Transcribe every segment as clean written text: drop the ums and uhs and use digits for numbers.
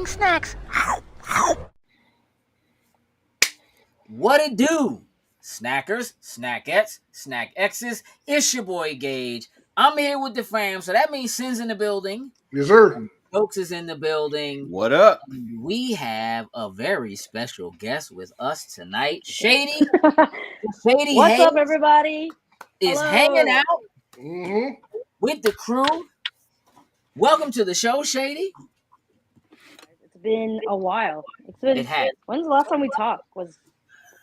snacks. What it do? Snackers, snackettes, snack X's. It's your boy Gage. I'm here with the fam, so that means Sin's in the building. Yes, sir. Jokes is in the building. What up? And we have a very special guest with us tonight. Shady What's Haze up, everybody? is Hello. hanging out Mm-hmm. with the crew. Welcome to the show, Shady. It's been a while. It has. When's the last time we talked? Was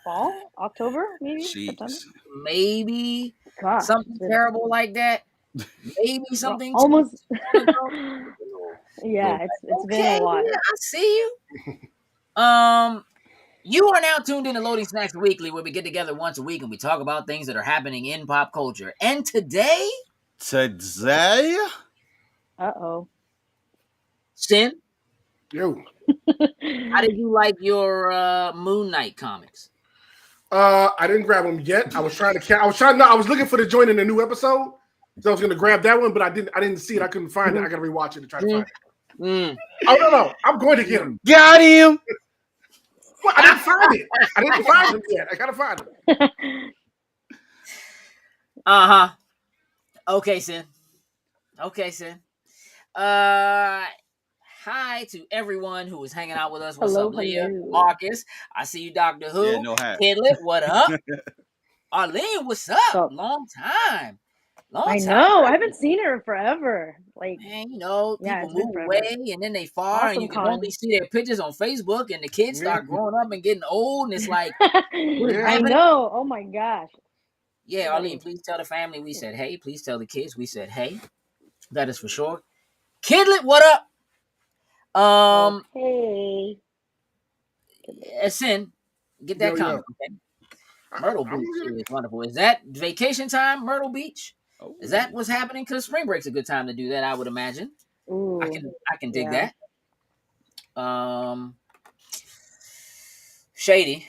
fall? October? Maybe? September? Jeez. Maybe Gosh, something it's been terrible like that. Maybe something almost. ago. Yeah, it's been Okay, a while. yeah, I see you. You are now tuned in to Loading Snacks Weekly, where we get together once a week and we talk about things that are happening in pop culture. And today, Today? Uh-oh. Sin, Yo. how did you like your Moon Knight comics? I didn't grab them yet. I was looking for the joint in the new episode. So I was gonna grab that one, but I didn't see it. I couldn't find it. I gotta rewatch it to try to find it. Oh no. I'm going to get him. Got him! Well, I didn't find it. I didn't find him yet. I gotta find him. Uh-huh. Okay, Sin. Hi to everyone who is hanging out with us. What's Hello, up, Leah? hello. Marcus, I see you, Dr. Who. Yeah, no hat. Kidlet, what up? Arlene, what's up? What's up? Long time. I know. I haven't seen her in forever. Like, Man, you know, Yeah, people it's been move forever. away and then they far, and you can Awesome only see their pictures on Facebook, and the kids start growing up and getting old, and it's like, I happening? know. Oh my gosh. yeah, Arlene, please tell the family we said hey. Please tell the kids we said hey. That is for sure. Kidlet, what up? Hey. Sin, get that Yo, comment. Okay? Myrtle I'm Beach gonna- is wonderful. Is that vacation time, Myrtle Beach? Oh. Is that what's happening? Because spring break's a good time to do that, I would imagine. Ooh. I can dig Yeah. that. Shady,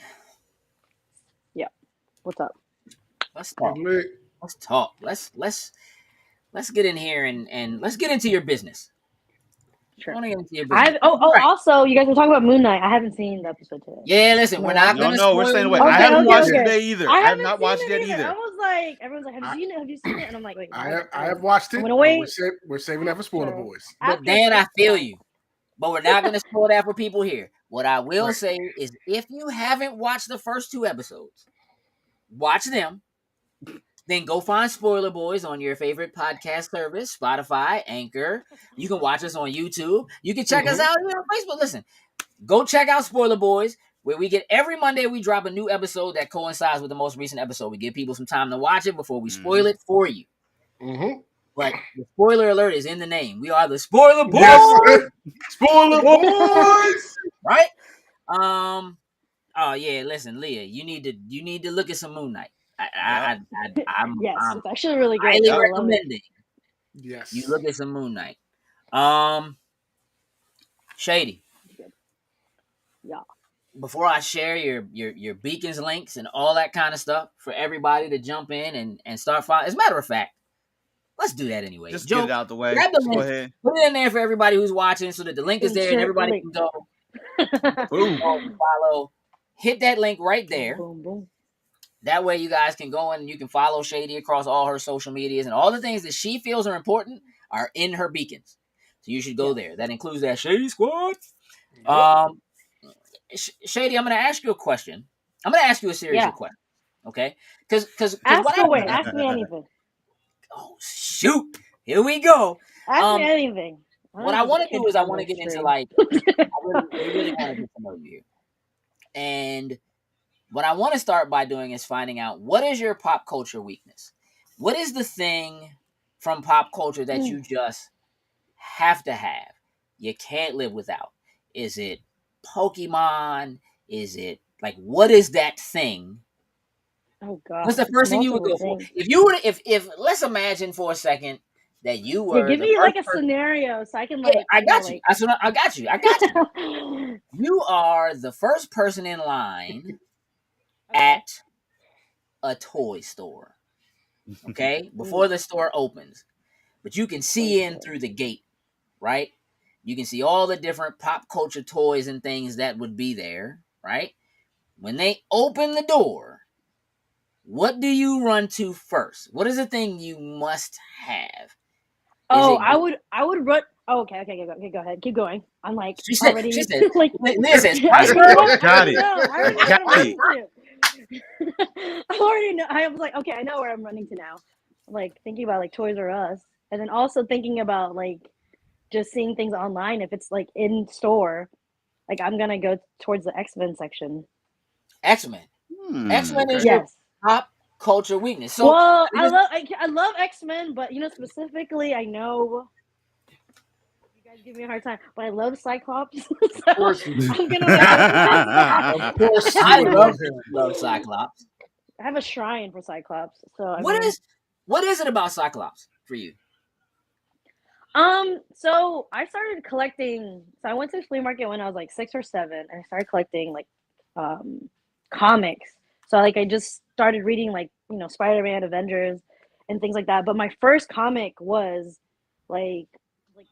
What's up? let's talk. Lit. Let's talk. Let's get in here and let's get into your business. Sure. I want to get into your business. Right. Also, you guys were talking about Moon Knight. I haven't seen the episode today. Yeah, listen, we're not gonna. No, we're spoil staying away. you. I haven't watched okay. it today either. I have not watched it either. I was like, everyone's like, have you seen it? Have you seen it? And I'm like, wait. I have watched it. I'm gonna wait. We're saving that for Spoiler Sure. Boys. But Dan, I feel you. But we're not gonna spoil that for people here. What I will Right. say is, if you haven't watched the first 2 episodes, watch them. Then go find Spoiler Boys on your favorite podcast service, Spotify, Anchor. You can watch us on YouTube. You can check us out here on Facebook. Listen, go check out Spoiler Boys, where we get every Monday we drop a new episode that coincides with the most recent episode. We give people some time to watch it before we spoil it for you. Mm-hmm. But the spoiler alert is in the name. We are the Spoiler Boys, Yes. Spoiler Boys. right? Oh yeah, listen, Leah, you need to look at some Moon Knight. I'm Yes, it's actually really great. highly I love it. recommending Yes. you look at some Moon Knight. Shady. Yeah. Before I share your beacons links and all that kind of stuff for everybody to jump in and start following. As a matter of fact, let's do that anyway. Just Joe, get it out the way. grab the Go link. ahead. Put it in there for everybody who's watching so that the link is there and Insert everybody link. can go Boom. follow. Hit that link right there. Boom, boom. That way you guys can go in and you can follow Shady across all her social medias, and all the things that she feels are important are in her beacons. So you should go there. That includes that Shady Squad. Shady, I'm going to ask you a question. I'm going to ask you a series of questions. Okay? Because Ask away. Ask me anything. Oh, shoot. Here we go. Ask me anything. What I want to do is I want to get into I really want to get to know you here. And what I want to start by doing is finding out, what is your pop culture weakness? What is the thing from pop culture that you just have to have? You can't live without. Is it Pokemon? Is it what is that thing? Oh God. What's the first thing you would go for? If let's imagine for a second that you were give me a scenario so I can I got you. I got you. You are the first person in line at a toy store. Okay? Before the store opens. But you can see in through the gate, right? You can see all the different pop culture toys and things that would be there, right? When they open the door, what do you run to first? What is the thing you must have? I would run. Oh, okay, go ahead, keep going. I'm like she said, like Leah says, I Got already it. know what I'm Got running to. I already know. I was like, okay, I know where I'm running to now. Like thinking about like Toys R Us, and then also thinking about like just seeing things online. If it's like in store, like I'm gonna go towards the X-Men section. X-Men. X-Men is your pop culture weakness. So, well, I love X-Men, but specifically, I know you guys give me a hard time, but I love Cyclops. So Of course you do. I'm gonna go. Of course you I would love Cyclops. I have a shrine for Cyclops. So What is it about Cyclops for you? So I started collecting. So I went to the flea market when I was like 6 or 7, and I started collecting like comics. So like I just started reading like Spider-Man, Avengers, and things like that. But my first comic was like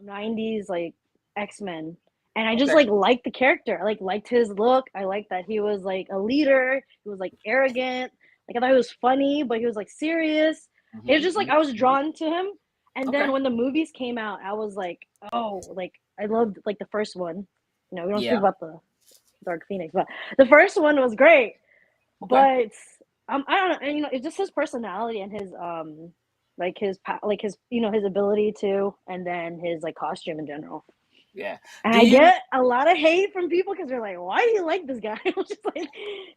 90s like X-Men, and I just like liked the character. I liked his look. I liked that he was like a leader. He was like arrogant. Like I thought he was funny, but he was like serious. It was just like I was drawn to him. And then when the movies came out, I was like, oh, like I loved like the first one. We don't speak about the Dark Phoenix, but the first one was great. But I don't know, it's just his personality and his his ability to, and then his like costume in general. Yeah. And I get a lot of hate from people because they're like, why do you like this guy? I'm just like,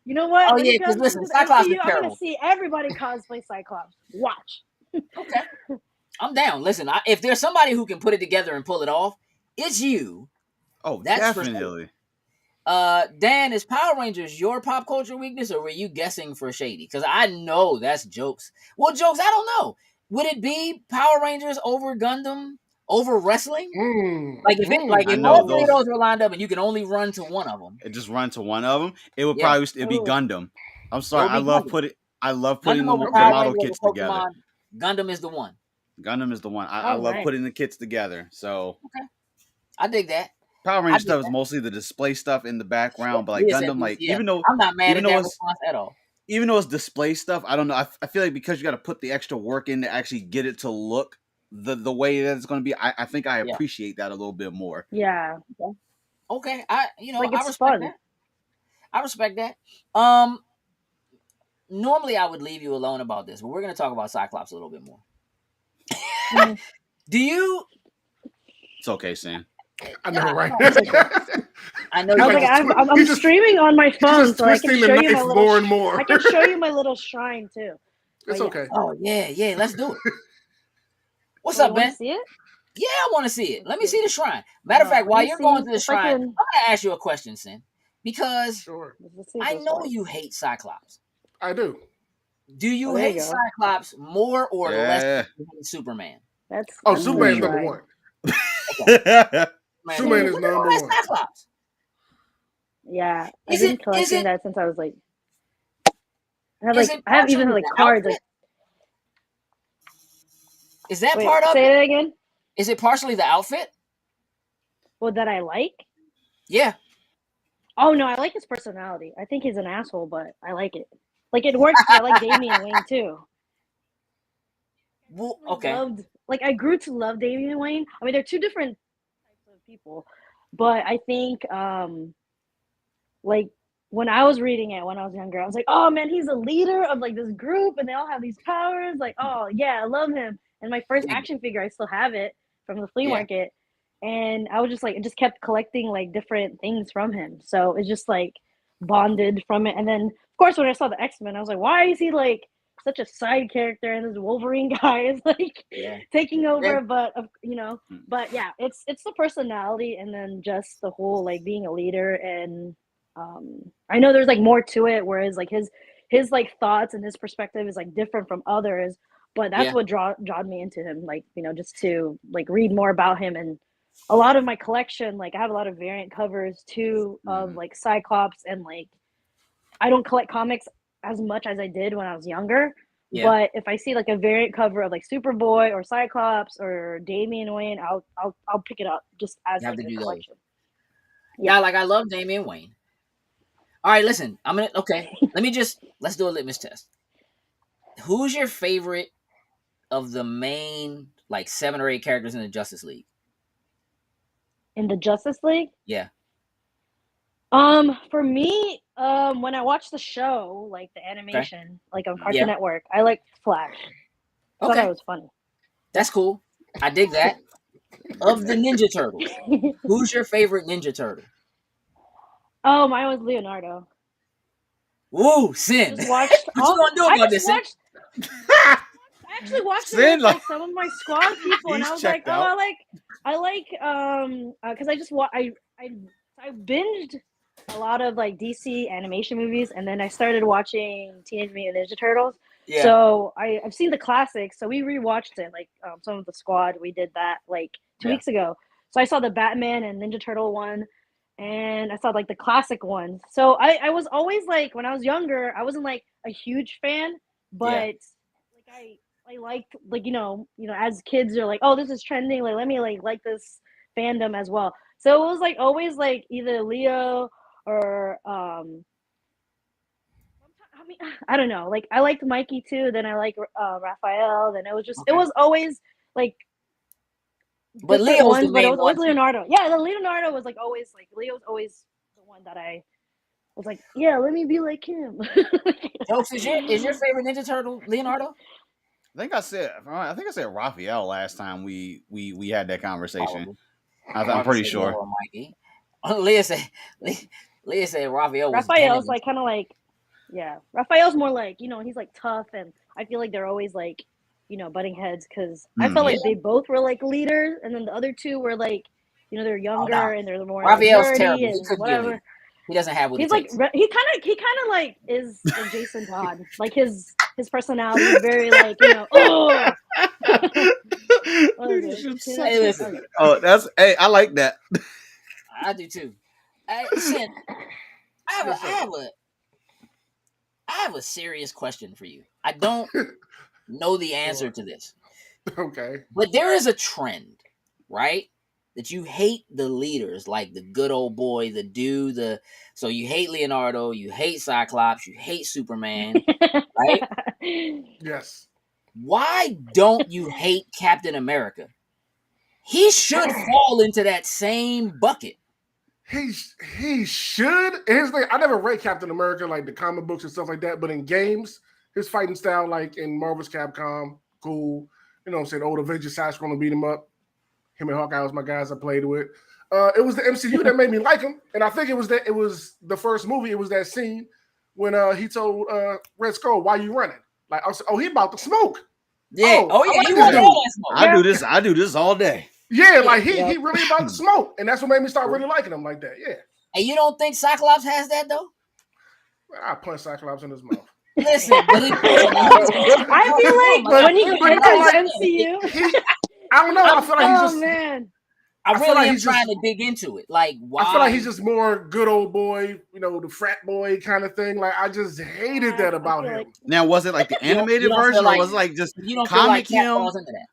you know what? Oh yeah, because listen, Cyclops is terrible. I'm gonna see everybody cosplay Cyclops. Watch. Okay. I'm down. Listen, if there's somebody who can put it together and pull it off, it's you. Oh, that's definitely. Dan, is Power Rangers your pop culture weakness, or were you guessing for Shady? Because I know that's jokes. Well, jokes, I don't know. Would it be Power Rangers over Gundam over wrestling? If all three of those were lined up and you can only run to one of them, just run to one of them. It would probably be Gundam. I'm sorry, I love putting the model kits together. Gundam is the one. Gundam is the one. I love putting the kits together. So I dig that. Power Ranger stuff is mostly the display stuff in the background, but like Gundam, like even though I'm not mad at that response at all. Even though it's display stuff, I don't know. I feel like because you got to put the extra work in to actually get it to look the way that it's going to be, I think I appreciate that a little bit more. Yeah. Okay. I respect fun. that. I respect that. Normally I would leave you alone about this, but we're going to talk about Cyclops a little bit more. Do you? It's okay, Sam. I know, right? I know. I'm streaming on my phone, so I can show you my little. More and more. I can show you my little shrine too. It's okay. Oh yeah, let's do it. What's up, Ben? See it? Yeah, I want to see it. Let me see the shrine. Matter of fact, while you're going to the shrine, I'm gonna ask you a question, Sin, because I know you hate Cyclops. I do. Do you hate Cyclops more or less than you hate Superman? That's Superman's number one. Superman is number one. Cyclops. Yeah, I've been collecting that since I was like. I have even like cards. Like, is that part of it? Say that again. Is it partially the outfit? Well, that I like. Yeah. Oh no, I like his personality. I think he's an asshole, but I like it. Like it works. I like Damian Wayne too. Well, okay. I grew to love Damian Wayne. I mean, they're two different types of people, but I think like when I was reading it when I was younger, I was like, oh man, he's a leader of like this group, and they all have these powers. Like, oh yeah, I love him. And my first action figure, I still have it from the flea market, and I was just like, I just kept collecting like different things from him. So it's just like bonded from it. And then of course when I saw the X-Men, I was like, why is he like such a side character, and this Wolverine guy is like taking over? But but yeah, it's the personality, and then just the whole like being a leader. And I know there's like more to it, whereas like his like thoughts and his perspective is like different from others. But that's what drawed me into him, like just to like read more about him. And a lot of my collection, like I have a lot of variant covers too of like Cyclops, and like I don't collect comics as much as I did when I was younger, But if I see like a variant cover of like Superboy or Cyclops or Damian Wayne, I'll pick it up just as like a collection. Yeah, like I love Damian Wayne. All right, listen, let's do a litmus test. Who's your favorite of the main like 7 or 8 characters in the Justice League? In the Justice League? Yeah. For me, when I watched the show, like the animation, like on Cartoon Network, I liked Flash. I thought it was funny. That's cool. I dig that. Of the Ninja Turtles, who's your favorite Ninja Turtle? Oh, mine was Leonardo. Woo, Sin. What you gonna do about this? I actually watched it with like some of my squad people, and I was like, oh, I like, because I binged a lot of like DC animation movies, and then I started watching Teenage Mutant Ninja Turtles. Yeah. So I've seen the classics, so we rewatched it. Like some of the squad, we did that like 2 weeks ago. So I saw the Batman and Ninja Turtle one, and I saw like the classic ones. So I was always like, when I was younger, I wasn't like a huge fan, but like I liked, like, you know, as kids you're like, oh, this is trending, like let me like this fandom as well. So it was like always like either Leo or I don't know, like I liked Mikey too, then I liked Raphael, then it was just it was always like, but Leo was the main one. But it was always Leonardo. Yeah, the Leonardo was like always like, Leo's always the one that I was like, yeah, let me be like him. Jokes, is your favorite Ninja Turtle Leonardo? I think I said Raphael last time we had that conversation. I'm pretty sure. Mikey. Leah said Raphael was Raphael's like kind of like, Raphael's more like, you know, he's like tough, and I feel like they're always like, you know, butting heads, because I felt like they both were like leaders, and then the other two were like, you know, they're younger and they're more Raphael's like, terrible. and whatever. He doesn't have what he's it like takes. he kind of like is like Jason Todd. Like his personality is very like, you know, oh. I like that. I do too. Sin, I have a serious question for you. I don't know the answer to this. Okay. But there is a trend, right? That you hate the leaders, like the good old boy, the dude, so you hate Leonardo, you hate Cyclops, you hate Superman, right? Yes. Why don't you hate Captain America? He should fall into that same bucket. He should. Here's the thing, I never read Captain America, like the comic books and stuff like that, but in games, his fighting style, like in Marvel's Capcom, cool. You know what I'm saying? Old Avengers side's gonna beat him up. Him and Hawkeye was my guys I played with. It was the MCU that made me like him, and I think it was the first movie. It was that scene when he told Red Skull, "Why you running?" Like, I was, he about to smoke. Yeah. I do this all day. Yeah, like he really about to smoke, and that's what made me start really liking him like that. Yeah. And you don't think Cyclops has that though? I punch Cyclops in his mouth. Listen, I feel like when he enters MCU, I don't know. I feel like he's just. Man. I really am trying to dig into it. Like, why? I feel like he's just more good old boy, you know, the frat boy kind of thing. Like, I just hated that about him. Now, was it like the animated version, or was it like just comic him? Falls into that?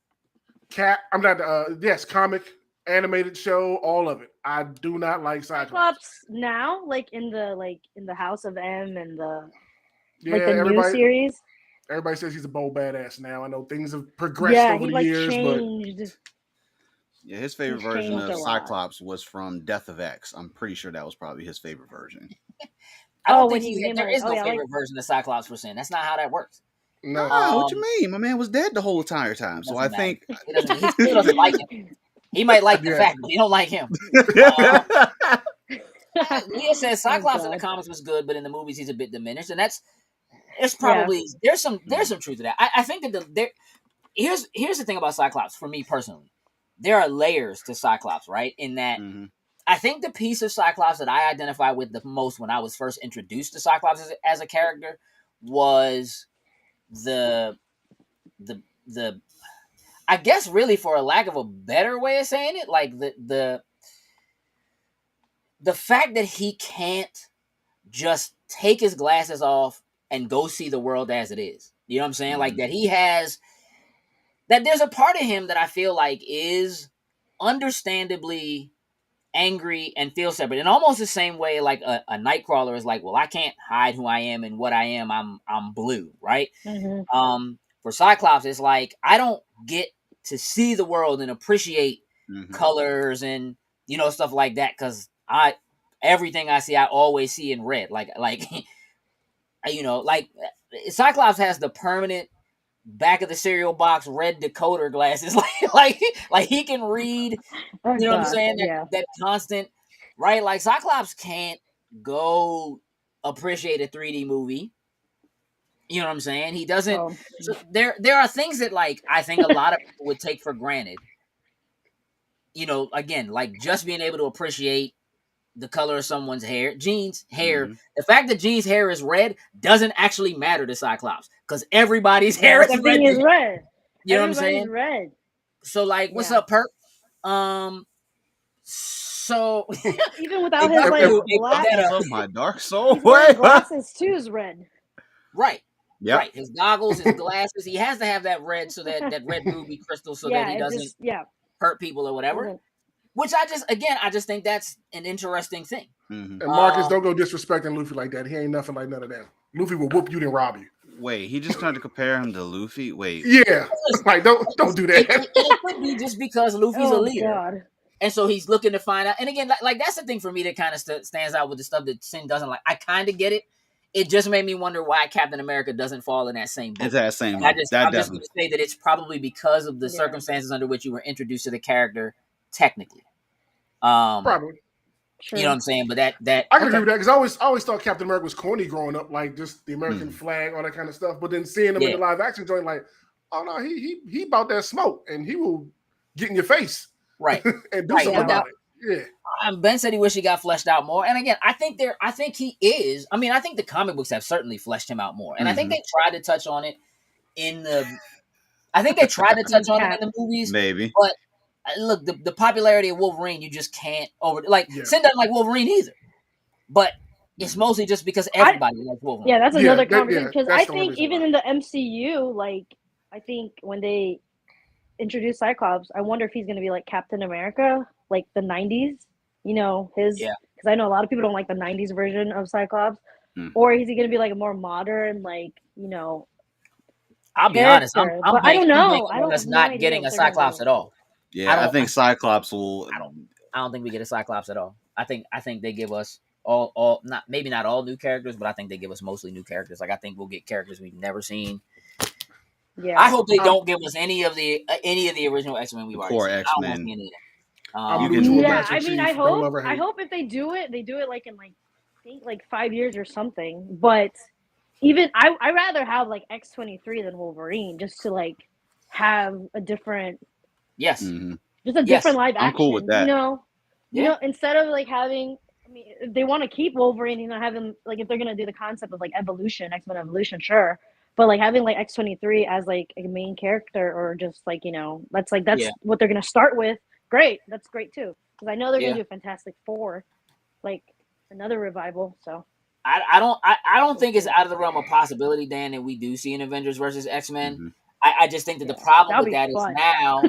Cat, I'm not. Yes, comic, animated show, all of it. I do not like Cyclops now, like in the House of M and the new series. Everybody says he's a bold badass now. I know things have progressed over the years, changed. But yeah, his favorite version of Cyclops was from Death of X. I'm pretty sure that was probably his favorite version. I don't think there is no favorite version of Cyclops for Sin. That's not how that works. No, what you mean? My man was dead the whole entire time, so I think he still doesn't like him. He might like the fact, but he don't like him. Leah says Cyclops in the comics was good, but in the movies he's a bit diminished, and it's probably there's some truth to that. I think that here's the thing about Cyclops for me personally. There are layers to Cyclops, right? In that, I think the piece of Cyclops that I identify with the most when I was first introduced to Cyclops as a character was the I guess really, for a lack of a better way of saying it, like the fact that he can't just take his glasses off and go see the world as it is. You know what I'm saying? Like that he has, that there's a part of him that I feel like is understandably angry and feel separate in almost the same way like a Nightcrawler is like, well, I can't hide who I am and what I am. I'm blue, right? For Cyclops, it's like I don't get to see the world and appreciate colors and stuff like that because everything I see I always see in red. Like Cyclops has the permanent back of the cereal box red decoder glasses, like he can read. You know what I'm saying? That constant, right? Like Cyclops can't go appreciate a 3D movie. You know what I'm saying? He doesn't. Oh. So there are things that like I think a lot of people would take for granted. Again, like just being able to appreciate the color of someone's hair. Jean's hair. The fact that Jean's hair is red doesn't actually matter to Cyclops because everybody's hair is red. Is red. You know what I'm saying? Red. So like, what's up, Perk? So even without his like glasses, my dark soul. Glasses too is red. Right. Yep. Right. His goggles, his glasses. He has to have that red so that red ruby crystal so that he doesn't hurt people or whatever. Which I just think that's an interesting thing. And Marcus, don't go disrespecting Luffy like that. He ain't nothing like none of that. Luffy will whoop you then rob you. Wait, he just tried to compare him to Luffy? Wait. Yeah. Like don't do that. It could be just because Luffy's a leader. God. And so he's looking to find out. And again, like that's the thing for me that kind of stands out with the stuff that Sin doesn't like. I kind of get it. It just made me wonder why Captain America doesn't fall in that same boat. It's that same boat. I'm just going to say that it's probably because of the circumstances under which you were introduced to the character technically. Probably. Sure. You know what I'm saying? But that I can agree with that because I always thought Captain America was corny growing up, like just the American flag, all that kind of stuff. But then seeing him in the live action joint, like, oh no, he about that smoke and he will get in your face. Right. And do something about it. Yeah. Ben said he wished he got fleshed out more. And again, I think he is. I mean, I think the comic books have certainly fleshed him out more. And I think they tried to touch on it in the movies. Maybe. But look, the popularity of Wolverine, you just can't Sin doesn't like Wolverine either. But it's mostly just because everybody likes Wolverine. Yeah, that's another conversation. Because I think even in the MCU, like, I think when they introduce Cyclops, I wonder if he's going to be like Captain America, like the 90s, because I know a lot of people don't like the 90s version of Cyclops, or is he going to be like a more modern, like, I'll be honest, I don't know. I don't not getting a Cyclops at all. Yeah, I think Cyclops will. I don't think we get a Cyclops at all. I think they give us all maybe not all new characters, but I think they give us mostly new characters. Like I think we'll get characters we've never seen. Yeah, I hope they don't give us any of the original X-Men we've already seen. X-Men. I mean, I hope if they do it like in like 5 years or something. But even I rather have like X-23 than Wolverine, just to like have a different just a different live action. I'm cool with that. Instead of like having. I mean, if they want to keep Wolverine, have him like if they're gonna do the concept of like evolution, X-Men evolution, sure. But like having like X-23 as like a main character, or just like that's what they're gonna start with. Great, that's great too. Because I know they're gonna do Fantastic Four, like another revival. So I don't think it's out of the realm of possibility, Dan, that we do see an Avengers versus X-Men. I just think that the problem with that is now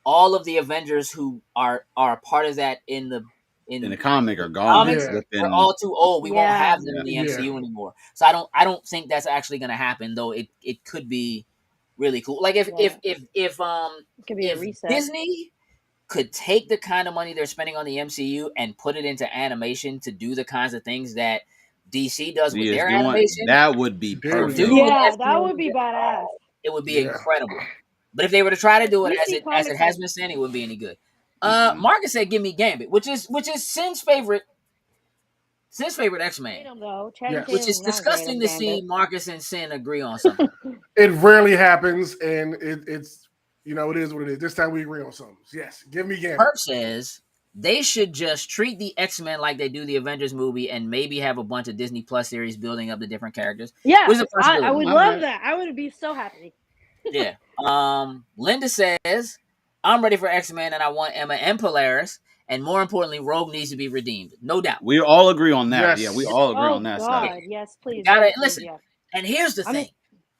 all of the Avengers who are part of that in the comic are gone. We're all too old. We won't have them in the MCU anymore. So I don't think that's actually going to happen. Though it could be really cool. Like if Disney could take the kind of money they're spending on the MCU and put it into animation to do the kinds of things that DC does with their animation, that would be perfect. That would be badass. It would be incredible. But if they were to try to do it as it has been saying, it wouldn't be any good. Marcus said, "Give me Gambit," which is Sin's favorite X-Men. Which is disgusting to see Marcus and Sin agree on something. It rarely happens, and it's it is what it is. This time we agree on something. Yes, give me Gambit. Perp says they should just treat the X-Men like they do the Avengers movie, and maybe have a bunch of Disney Plus series building up the different characters. Yeah, I would love that. I would be so happy. Yeah. Linda says, I'm ready for X-Men and I want Emma and Polaris. And more importantly, Rogue needs to be redeemed. No doubt. We all agree on that. Yes. Yeah, we all agree on that God. stuff. Yes, please. Listen, and here's the thing.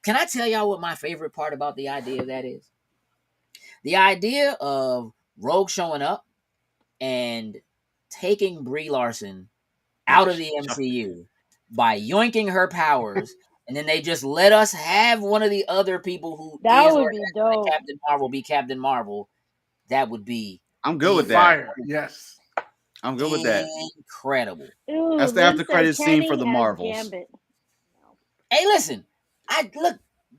Can I tell y'all what my favorite part about the idea of that is? The idea of Rogue showing up and taking Brie Larson out of the MCU by yoinking her powers, and then they just let us have one of the other people who that would be dope. Captain Marvel be Captain Marvel. That would be. I'm good with that. Fire. Yes. I'm good with that. Incredible. Ooh, that's the after credits scene for the Marvels. Gambit. Hey, listen. Look.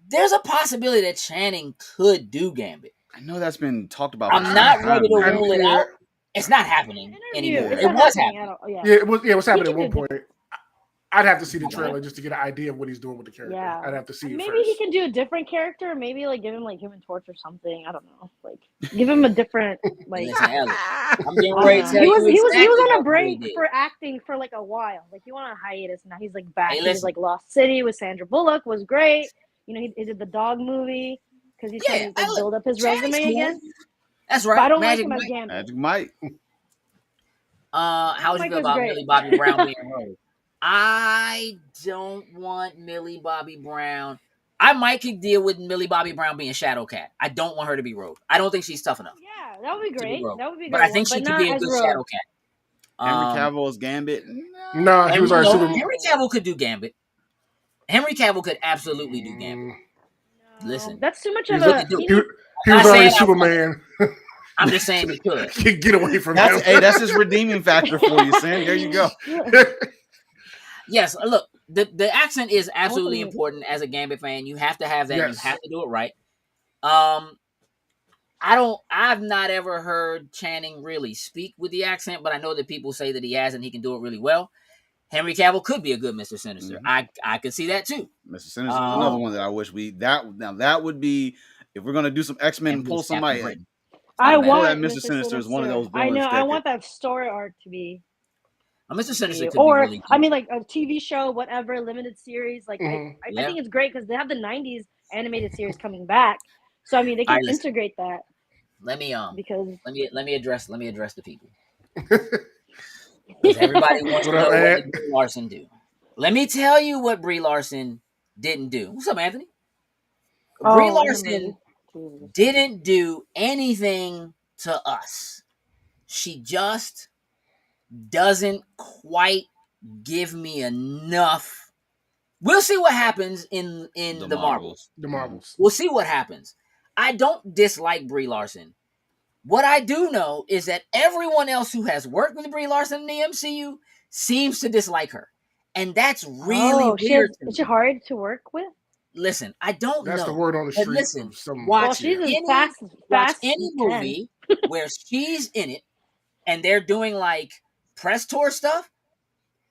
There's a possibility that Channing could do Gambit. I know that's been talked about. I'm not ready to rule it out. It's not happening anymore. It was happening. Yeah, it was happening at one point. I'd have to see the trailer just to get an idea of what he's doing with the character. Yeah. I'd have to see it maybe first. He can do a different character. Maybe like give him like Human Torch or something. I don't know. Like give him a different like. I'm getting ready to tell you he was on a break for acting for like a while. Like he went on a hiatus. Now he's like back. He was like Lost City with Sandra Bullock was great. You know he did the dog movie because he's trying to build up his resume again. That's right. But I don't like him as Gambit. Magic Mike. How would you feel about Millie Bobby Brown being Rogue? I don't want Millie Bobby Brown. I might could deal with Millie Bobby Brown being Shadowcat. I don't want her to be Rogue. I don't think she's tough enough. Yeah, that would be great. That would be great. But I think she could be a good Shadowcat. Henry Cavill as Gambit? No, he was already Superman. Henry Cavill could do Gambit. Henry Cavill could absolutely do Gambit. No, listen, that's too much of a. He was already Superman. I'm just saying he could. Get away from him. Hey, that's his redeeming factor for you, Sam. There you go. Yes, look, the accent is absolutely important as a Gambit fan. You have to have that. Yes. You have to do it right. I've not ever heard Channing really speak with the accent, but I know that people say that he has and he can do it really well. Henry Cavill could be a good Mr. Sinister. Mm-hmm. I could see that too. Mr. Sinister is another one that I wish that would be, if we're gonna do some X-Men and pull somebody in. I want that Mr. Sinister is one of those villains. I know. I want that story arc to be. Mr. Sinister could or be really I mean, like a TV show, whatever, limited series. Like I think it's great because they have the '90s animated series coming back. So I mean, they can integrate that. Let me address the people. Because everybody wants to know what did Brie Larson do. Let me tell you what Brie Larson didn't do. What's up, Anthony? Brie Larson didn't do anything to us. She just doesn't quite give me enough. We'll see what happens in the Marvels. The Marvels. We'll see what happens. I don't dislike Brie Larson. What I do know is that everyone else who has worked with Brie Larson in the MCU seems to dislike her. And that's really weird. Is she hard to work with? Listen, I don't know. That's the word on the street. Listen, watch any movie where she's in it and they're doing like press tour stuff.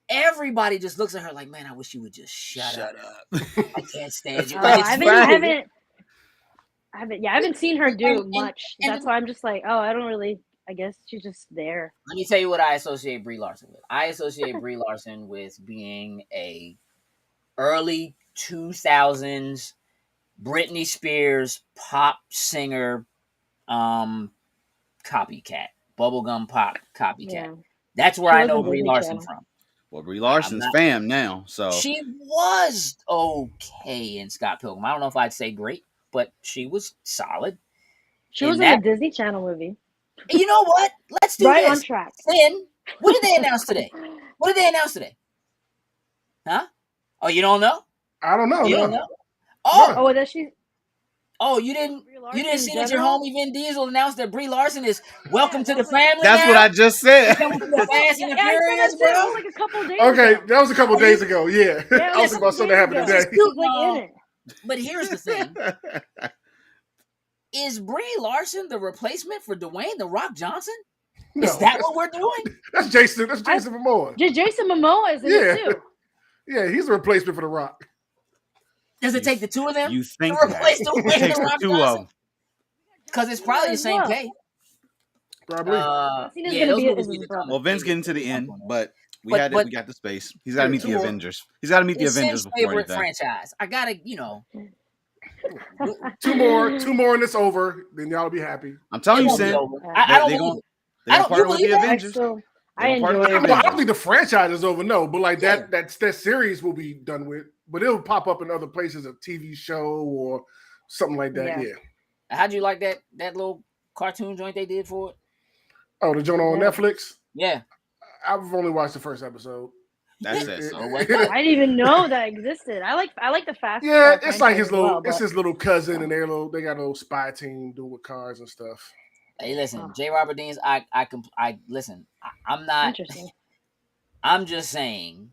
Everybody just looks at her like, man, I wish you would just shut up. I can't stand you. I haven't seen her do much. That's why I'm just like, I guess she's just there. Let me tell you what I associate Brie Larson with. I associate Brie Larson with being a early 2000s Britney Spears pop singer copycat. Bubblegum pop copycat. Yeah. That's where I know Brie Larson from. Well, Brie Larson's fam now, so. She was okay in Scott Pilgrim. I don't know if I'd say great, but she was solid. She was in a Disney Channel movie. You know what? Let's do right this. On track. Then, what did they announce today? Huh? Oh, you don't know? I don't know. You don't know? That she. Oh, you didn't see that your homie Vin Diesel announced that Brie Larson is welcome to the family. That's what I just said. Fast and the Furious, bro. Like a couple days ago. That was a couple days ago. Yeah, I was about something to happen today. But here's the thing: is Brie Larson the replacement for Dwayne The Rock Johnson? No. Is that what we're doing? That's Jason Momoa. Jason Momoa is in it too. Yeah, he's a replacement for The Rock. Does it take the two of them? You think to replace Dwayne The Rock two of them? Because it's probably the same pay. Probably. Well, Vin's getting to the end, but we got the space. He's got to meet the Avengers. He's got to meet the Avengers before anything. Franchise. I gotta, two more, and it's over. Then y'all will be happy. I'm telling you, Sam. I don't partner with the Avengers. I enjoy it. I don't think the franchise is over, no, but like that series will be done with. but it'll pop up in other places, a TV show or something like that. Yeah. How'd you like that little cartoon joint they did for it? Oh, the joint on Netflix? Yeah. I've only watched the first episode. That's it. I didn't even know that existed. I like the Fast. Yeah, it's like his little, it's his little cousin, and they got a little spy team doing with cars and stuff. Hey, listen, J. Robert Deans. Listen. I'm not interesting. I'm just saying.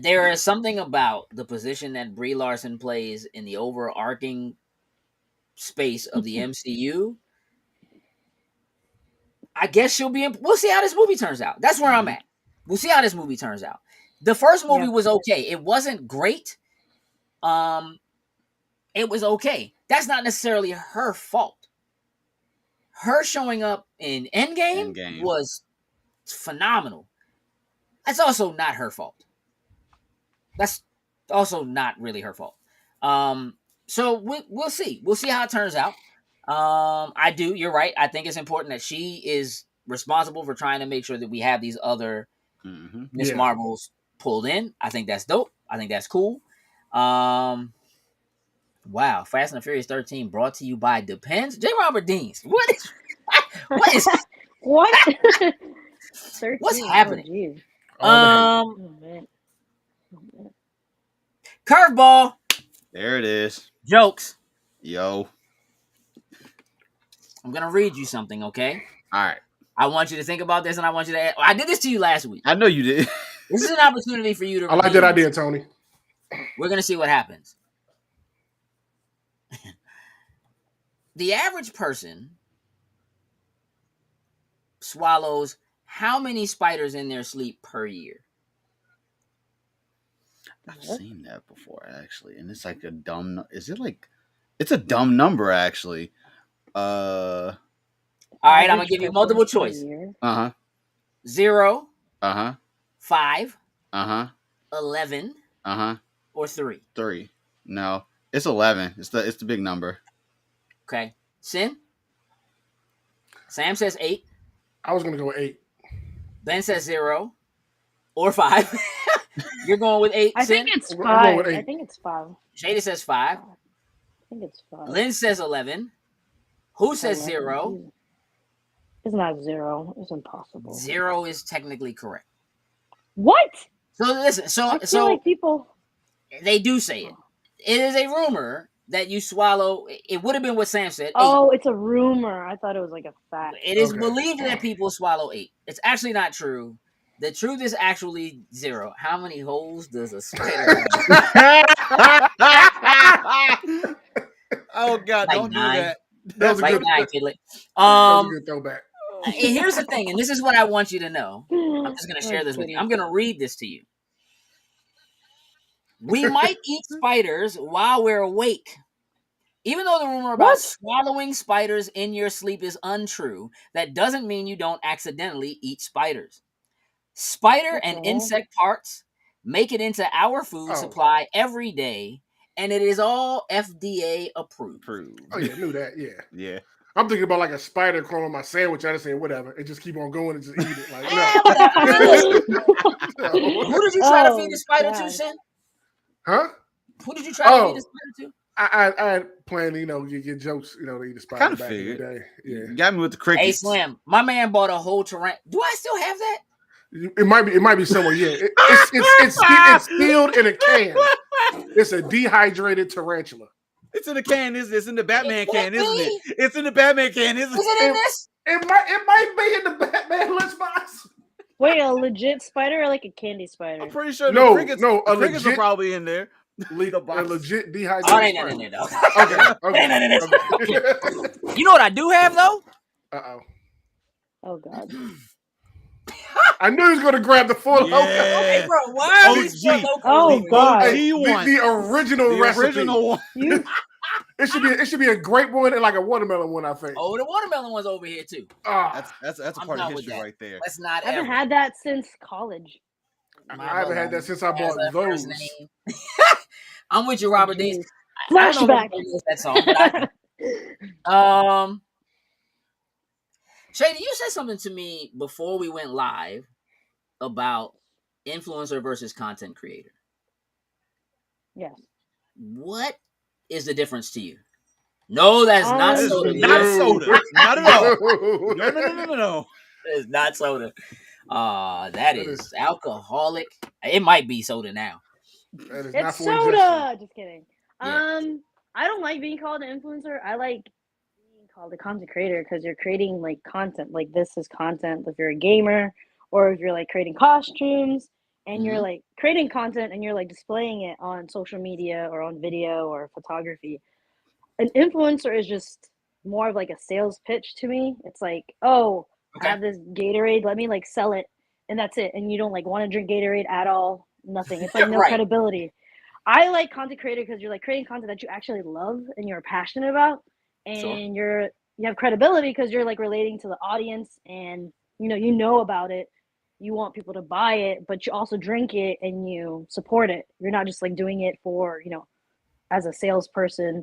There is something about the position that Brie Larson plays in the overarching space of the MCU. I guess she'll be. We'll see how this movie turns out. That's where I'm at. We'll see how this movie turns out. The first movie was okay. It wasn't great. It was okay. That's not necessarily her fault. Her showing up in Endgame was phenomenal. That's also not her fault. That's also not really her fault. So we'll see. We'll see how it turns out. You're right. I think it's important that she is responsible for trying to make sure that we have these other Miss Marvels pulled in. I think that's dope. I think that's cool. Wow. Fast and the Furious 13 brought to you by Depends. J. Robert Deans. What is what? 13? What's happening? Curveball. There it is. Jokes. Yo. I'm going to read you something, okay? All right. I want you to think about this, and I want you to... I did this to you last week. I know you did. This is an opportunity for you to... I like that idea, Tony. We're going to see what happens. The average person swallows how many spiders in their sleep per year? I've seen that before, actually, and it's like a dumb. Is it like? It's a dumb number, actually. All right, I'm gonna give you multiple choice. 0. 5. 11. Or 3. 3. No, it's 11. It's the big number. Okay, Sin. Sam says 8. I was gonna go with 8. Ben says 0 or 5. You're going with 8. I think it's 5. I think it's 5. Shady says 5. I think it's 5. Lynn says 11. Who says 0? It's not 0. It's impossible. 0 is technically correct. What? So listen. I feel like people. They do say it. It is a rumor that you swallow. It would have been what Sam said. 8. Oh, it's a rumor. I thought it was like a fact. It is believed that people swallow 8. It's actually not true. The truth is actually 0. How many holes does a spider have? Oh God! Like don't 9. do that. That's like a good, 9, Kidlet. That's a good throwback. Here's the thing, and this is what I want you to know. I'm just going to share this with you. I'm going to read this to you. We might eat spiders while we're awake. Even though the rumor about swallowing spiders in your sleep is untrue, that doesn't mean you don't accidentally eat spiders. Spider and insect parts make it into our food supply every day, and it is all FDA approved. Oh, yeah, I knew that, Yeah. I'm thinking about like a spider crawling on my sandwich. I just say whatever and just keep on going and just eat it. Like, no. Who did you try to feed the spider to, Sin? Huh? Who did you try to feed the spider to? I had planned, get jokes, to eat a spider kind of back figured. in the day. Yeah. You got me with the crickets. Hey, Slim, my man bought a whole tarantula. Do I still have that? It might be somewhere. Yeah, it's sealed in a can. It's a dehydrated tarantula. It's in the can, isn't it? It's in the Batman can, isn't it? It's in the Batman can, isn't it? Is it in this? It might be in the Batman lunchbox. Wait, a legit spider or like a candy spider? I'm pretty sure the crickets are probably in there. A legit dehydrated. Oh, ain't nothing in there though. Okay. You know what I do have though? Oh God. I knew he was going to grab the full logo. Hey, bro, why are these full locos? Oh God. The original recipe. Original one. It should be a grape one and like a watermelon one, I think. Oh, the watermelon one's over here too. That's a part of history right there. Let's not. I haven't had that since college. I haven't had that since I bought those. I'm with you, Robert Deans. Flashback. That song. But Shady, you said something to me before we went live about influencer versus content creator. Yes. What is the difference to you? No, that's not That is soda. not soda. Not at all. No. It's not soda. That is alcoholic. It might be soda now. That is It's not for soda. Just kidding. Yeah. I don't like being called an influencer. I like being called a content creator because you're creating like content. Like this is content. If you're a gamer or if you're like creating costumes and you're like creating content and you're like displaying it on social media or on video or photography. An influencer is just more of like a sales pitch to me. It's like, oh, I have this Gatorade, let me like sell it, and that's it. And you don't like want to drink Gatorade at all. Nothing. It's like no credibility. I like content creator because you're like creating content that you actually love and you're passionate about, and you have credibility because you're like relating to the audience and you know about it. You want people to buy it, but you also drink it and you support it. You're not just like doing it for as a salesperson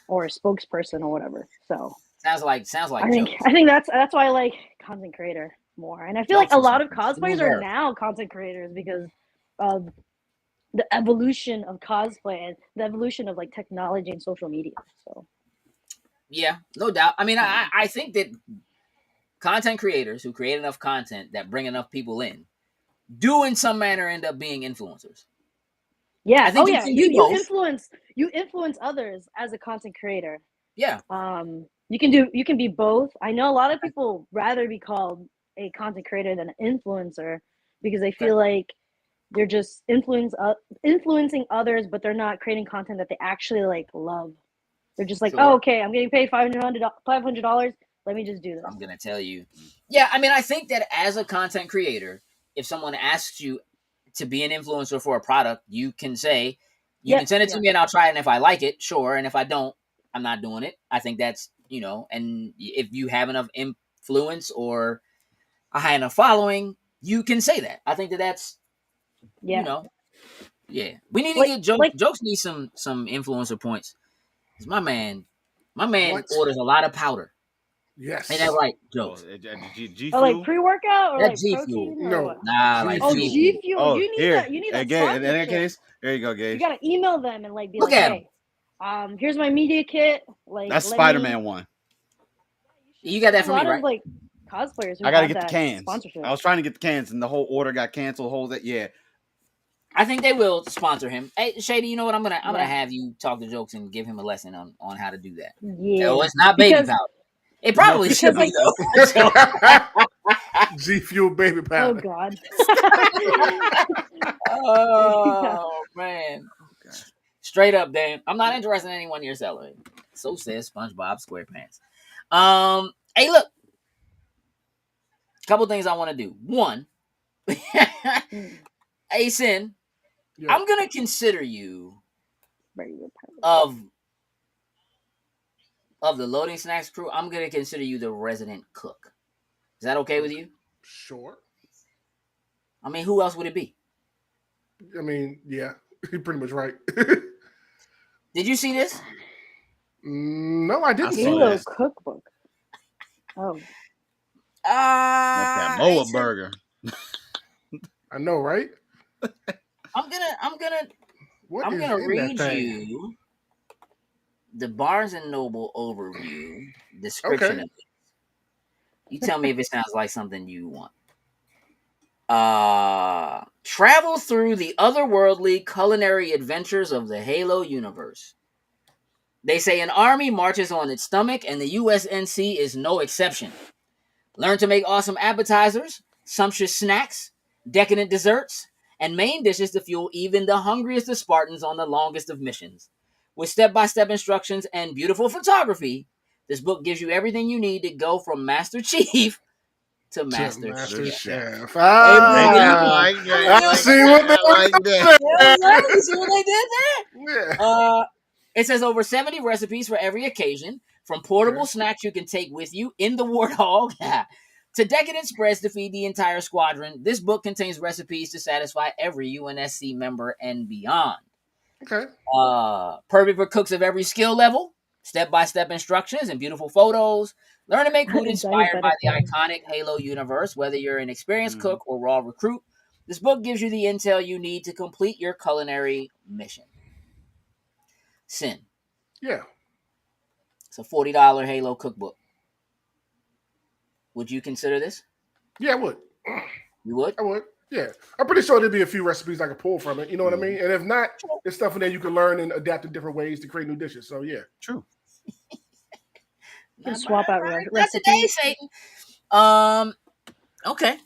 or a spokesperson or whatever. So sounds like I think that's why I like content creator more. And I feel like a lot of cosplayers are now content creators because of the evolution of cosplay and the evolution of like technology and social media. So yeah, no doubt. I mean, I think that content creators who create enough content that bring enough people in do in some manner end up being influencers. Yeah. I think you influence others as a content creator. Yeah. You can be both. I know a lot of people rather be called a content creator than an influencer because they feel like they're just influencing others, but they're not creating content that they actually like love. They're just like, oh, okay, I'm getting paid $500. Let me just do this. I'm gonna tell you. Yeah, I mean, I think that as a content creator, if someone asks you to be an influencer for a product, you can say, you can send it to me and I'll try it. And if I like it, sure. And if I don't, I'm not doing it. I think that's, and if you have enough influence or a high enough following, you can say that. I think that's, we need to get jokes. Jokes need some influencer points. Cause my man orders a lot of powder. Yes. Ain't that right, Jokes? G Fuel? Like pre-workout or that like G protein? Fuel. Or Nah, like G Fuel. Oh, you need that. You need that in that case, there you go, Gage. You gotta email them and like be Look like, at hey, here's my media kit. Like that's Spider-Man one. You got that from me, right? Of, like cosplayers. I gotta get the cans. Sponsorship. I was trying to get the cans, and the whole order got canceled. I think they will sponsor him. Hey, Shady, you know what? I'm gonna have you talk to Jokes and give him a lesson on how to do that. Yeah, no, it's not baby powder. It probably should be though. G Fuel baby powder. Oh God. Oh man. Straight up, Dan. I'm not interested in anyone you're selling. So says SpongeBob SquarePants. Hey, look. Couple things I want to do. One, hey, Sin, I'm gonna consider you of the Loading Snacks crew. I'm gonna consider you the resident cook. Is that okay with you? Sure. I mean, who else would it be? I mean, yeah, you're pretty much right. Did you see this? No, I didn't. Halo cookbook. Oh. That Moa burger. I know, right? I'm gonna read you the Barnes and Noble overview description of it. You tell me if it sounds like something you want. Travel through the otherworldly culinary adventures of the Halo universe. They say an army marches on its stomach, and the USNC is no exception. Learn to make awesome appetizers, sumptuous snacks, decadent desserts, and main dishes to fuel even the hungriest of Spartans on the longest of missions. With step-by-step instructions and beautiful photography, this book gives you everything you need to go from Master Chief to Master Chef. See what they did there? Yeah. It says over 70 recipes for every occasion, from portable snacks you can take with you in the Warthog to decadent spreads to feed the entire squadron. This book contains recipes to satisfy every UNSC member and beyond. Okay. Perfect for cooks of every skill level. Step-by-step instructions and beautiful photos. Learn to make food inspired by the iconic Halo universe, whether you're an experienced cook or raw recruit. This book gives you the intel you need to complete your culinary mission. Sin. Yeah. It's a $40 Halo cookbook. Would you consider this? Yeah, I would. You would? I would. Yeah. I'm pretty sure there'd be a few recipes I could pull from it. You know what I mean? And if not, there's stuff in there you can learn and adapt in different ways to create new dishes. So yeah. True. You can swap out Not recipes. today, Satan. Okay.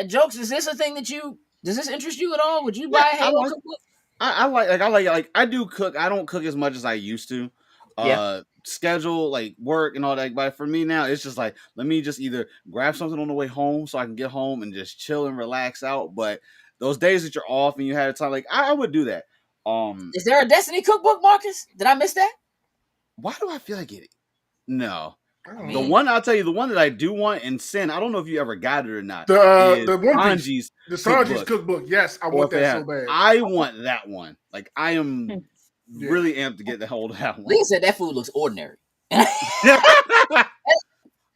Jokes, is this a thing that does this interest you at all? Would you buy a Halo cookbook? I do cook. I don't cook as much as I used to. Schedule like work and all that. But for me now, it's just like, let me just either grab something on the way home so I can get home and just chill and relax out. But those days that you're off and you had a time, like I would do that. Is there a Destiny cookbook, Marcus? Did I miss that? Why do I feel like it? No. I mean, the one I'll tell you, the one that I do want and Sin, I don't know if you ever got it or not. The One Sanji's cookbook. Yes, I want that so bad. I want that one. Like I am really amped to get the hold of that one. Lee said that food looks ordinary. I'm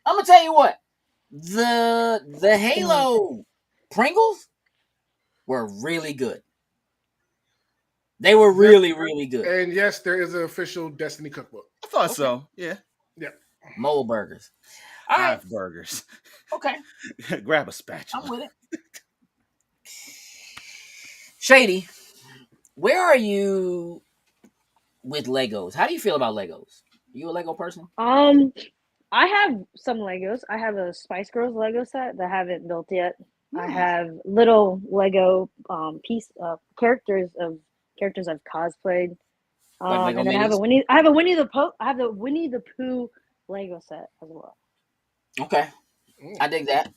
gonna tell you what, the Halo Pringles were really good. They were really, really good. And yes, there is an official Destiny cookbook. I thought so. Yeah. Yeah. Mole burgers. All right. Burgers. Okay. Grab a spatula. I'm with it. Shady, where are you with Legos? How do you feel about Legos? Are you a Lego person? I have some Legos. I have a Spice Girls Lego set that I haven't built yet. I have little Lego characters I've cosplayed. Like and then I have a Winnie the Pooh Lego set as well. Okay. I dig that.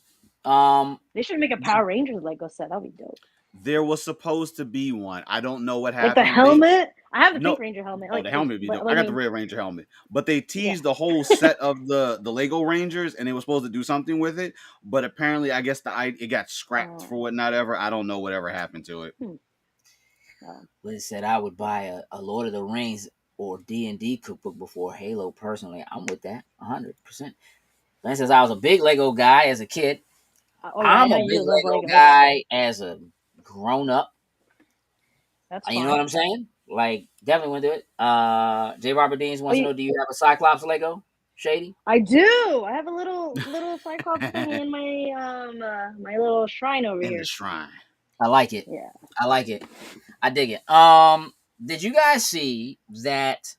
They should make a Power Rangers Lego set. That'd be dope. There was supposed to be one. I don't know what happened. Like the helmet? I have the Pink Ranger helmet. The helmet would be dope. I got the Red Ranger helmet. But they teased the whole set of the Lego Rangers, and they were supposed to do something with it. But apparently, I guess it got scrapped for whatever. I don't know whatever happened to it. Liz said I would buy a Lord of the Rings or D&D cookbook before Halo. Personally, I'm with that 100%. Lynn says I was a big Lego guy as a kid. I'm a big Lego guy as a grown up. That's you know what I'm saying? Like, definitely want to do it. J. Robert Deans wants to know, do you have a Cyclops Lego, Shady? I do. I have a little Cyclops thing in my my little shrine over here. In the shrine. I like it. Yeah. I like it. I dig it. Did you guys see that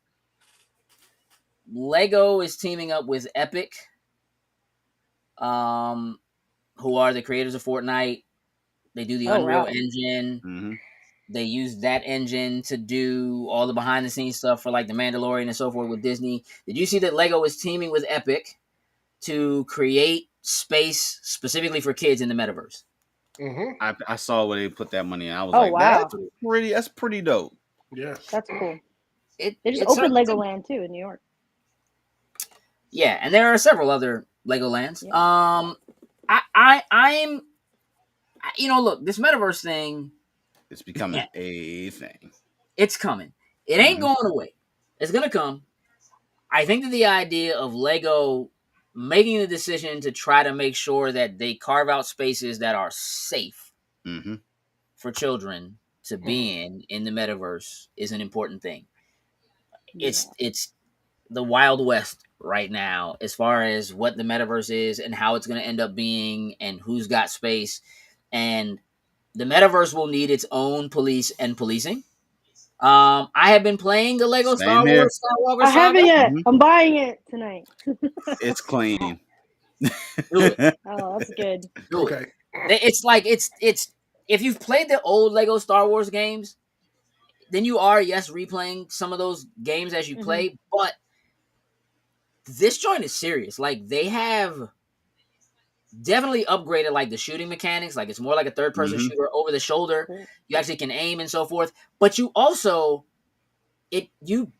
Lego is teaming up with Epic? Who are the creators of Fortnite? They do the Unreal Engine. Mm-hmm. They use that engine to do all the behind the scenes stuff for like the Mandalorian and so forth with Disney. Did you see that Lego is teaming with Epic to create space specifically for kids in the metaverse? Mm-hmm. I saw where they put that money in. I was like, that's pretty dope. Yeah, that's cool. They just opened Legoland too in New York. Yeah, and there are several other Legolands. Yeah. I'm look, this metaverse thing, it's becoming a thing. It's coming. It ain't going away. It's gonna come. I think that the idea of Lego making the decision to try to make sure that they carve out spaces that are safe for children to be in the metaverse is an important thing. Yeah. It's the Wild West right now as far as what the metaverse is and how it's going to end up being and who's got space. And the metaverse will need its own police and policing. I have been playing the Lego Star Wars Skywalker Saga. I haven't yet. I'm buying it tonight. It's clean. Do it. Oh, that's good. Okay. It's like it's if you've played the old Lego Star Wars games, then you are replaying some of those games as you play, but this joint is serious. Like, they have definitely upgraded like the shooting mechanics. Like, it's more like a third-person shooter over the shoulder. Cool. You actually can aim and so forth. But you also you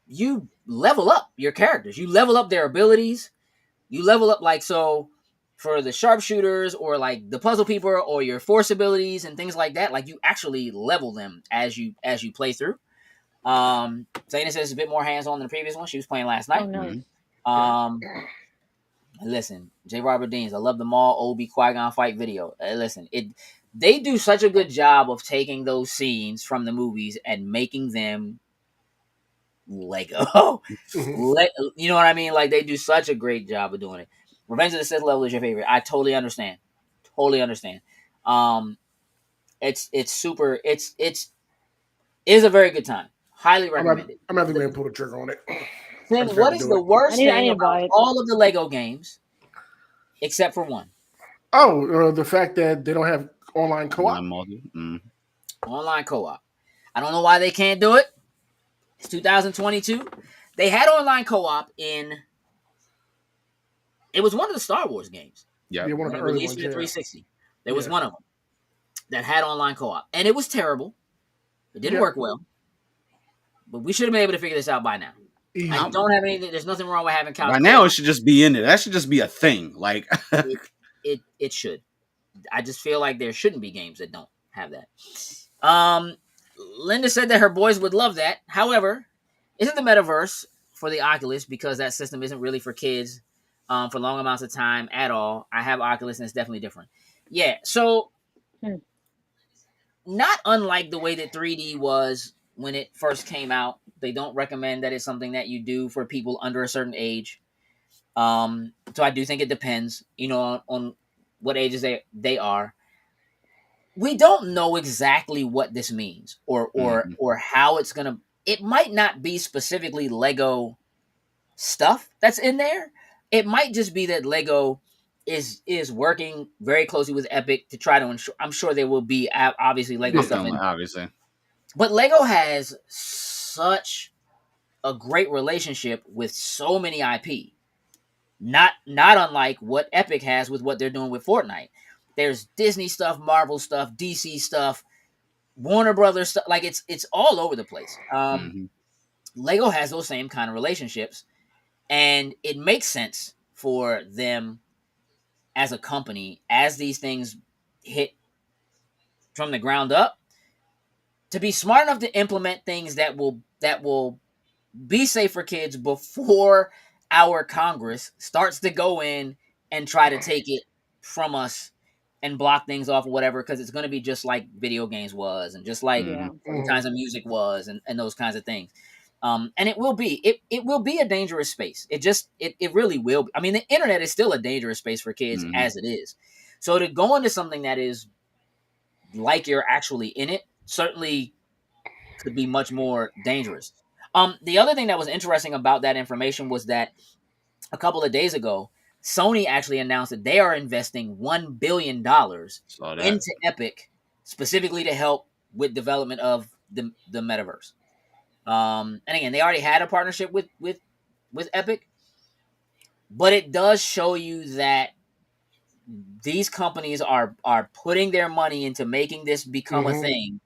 level up your characters. You level up their abilities. You level up so for the sharpshooters or like the puzzle people or your force abilities and things like that. Like, you actually level them as you play through. Zayna says it's a bit more hands-on than the previous one. She was playing last night. Oh, no. Listen, J. Robert Deans, I love the Maul Obi Qui-Gon fight video. Listen, they do such a good job of taking those scenes from the movies and making them Lego. Mhm. You know what I mean? Like they do such a great job of doing it. Revenge of the Sith level is your favorite. I totally understand. Totally understand. It's super. It's is a very good time. Highly recommended. I'm not even gonna pull the trigger on it. I Sin, just have what to is do the it. worst I thing need to about buy it. all of the Lego games except for one? Oh, the fact that they don't have online Online co-op. multi. Online co-op. I don't know why they can't do it. It's 2022. They had online co-op in. It was one of the Star Wars games Yep. Yeah, one of when the it early released ones. for the Yeah, 360. There was yeah, one of them that had online co-op, and it was terrible. It didn't yeah. work well, but we should have been able to figure this out by now. I Easy. don't have anything. There's nothing wrong with having couch By now, it co-op. should just be in it. That should just be a thing. Like, It should. I just feel like there shouldn't be games that don't have that. Um, Linda said that her boys would love that. However, isn't the metaverse for the Oculus, because that system isn't really for kids for long amounts of time at all. I have Oculus and it's definitely different. Yeah, so Hmm. not unlike the way that 3D was when it first came out. They don't recommend that it's something that you do for people under a certain age. So I do think it depends, on what ages they are. We don't know exactly what this means or how it's gonna. It might not be specifically Lego stuff that's in there. It might just be that Lego is working very closely with Epic to try to ensure. I'm sure there will be obviously Lego stuff something in like, there, obviously. but Lego has such a great relationship with so many IP. Not unlike what Epic has with what they're doing with Fortnite. There's Disney stuff, Marvel stuff, DC stuff, Warner Brothers stuff. Like it's all over the place. Lego has those same kind of relationships, and it makes sense for them as a company, as these things hit from the ground up, to be smart enough to implement things that will be safe for kids before our Congress starts to go in and try to take it from us and block things off or whatever, because it's going to be just like video games was and just like Yeah. certain kinds of music was and those kinds of things. And it will be a dangerous space. It really will. I mean, the internet is still a dangerous space for kids as it is. So to go into something that is like you're actually in it certainly could be much more dangerous. The other thing that was interesting about that information was that a couple of days ago, Sony actually announced that they are investing $1 billion into Epic specifically to help with development of the metaverse. And again, they already had a partnership with Epic, but it does show you that these companies are putting their money into making this become a Mm-hmm. thing,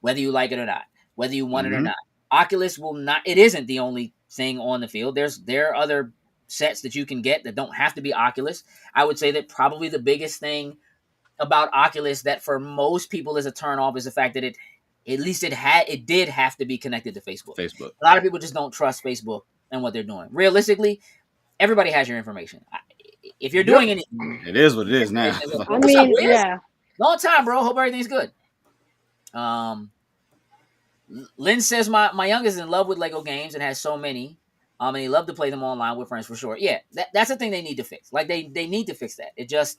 whether you like it or not, whether you want it or Mm-hmm. not. Oculus will not. It isn't the only thing on the field. There are other sets that you can get that don't have to be Oculus. I would say that probably the biggest thing about Oculus that for most people is a turn off is the fact that it did have to be connected to Facebook. Facebook. A lot of people just don't trust Facebook and what they're doing. Realistically, everybody has your information. If you're doing Yep. anything, It is what it is now. information is I what's up, mean, Wiz? yeah. Long time, bro. Hope everything's good. Lynn says my youngest is in love with Lego games and has so many. And he loved to play them online with friends for sure. Yeah, that's the thing they need to fix. Like they need to fix that. It just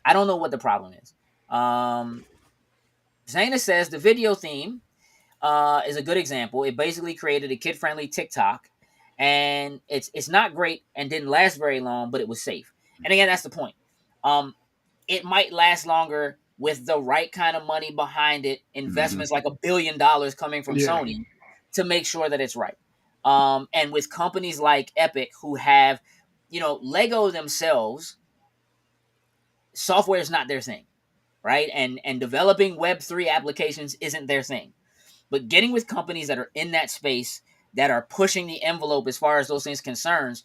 I don't know what the problem is. Zaina says the video theme is a good example. It basically created a kid friendly TikTok, and it's not great and didn't last very long, but it was safe. And again, that's the point. It might last longer with the right kind of money behind it, investments like $1 billion coming from Yeah. Sony to make sure that it's right. And with companies like Epic who have, Lego themselves, software is not their thing, right? And developing Web3 applications isn't their thing. But getting with companies that are in that space that are pushing the envelope as far as those things concerns,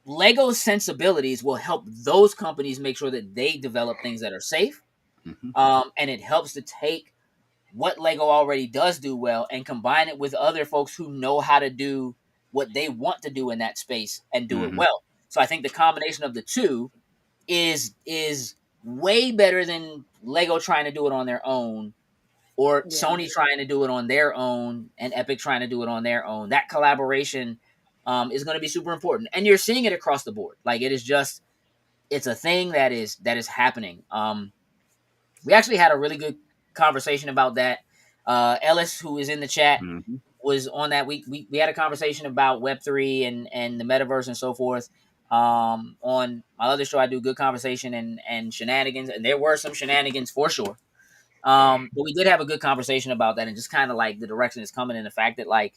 Lego's sensibilities will help those companies make sure that they develop things that are safe. And it helps to take what Lego already does do well and combine it with other folks who know how to do what they want to do in that space and do it well. So I think the combination of the two is way better than Lego trying to do it on their own or Sony trying to do it on their own and Epic trying to do it on their own. That collaboration is going to be super important, and you're seeing it across the board. Like it's a thing that is happening. We actually had a really good conversation about that. Ellis, who is in the chat, was on that. We had a conversation about Web3 and the metaverse and so forth. On my other show, I do Good Conversation and Shenanigans, and there were some shenanigans for sure. But we did have a good conversation about that, and just kind of like the direction it's coming, and the fact that like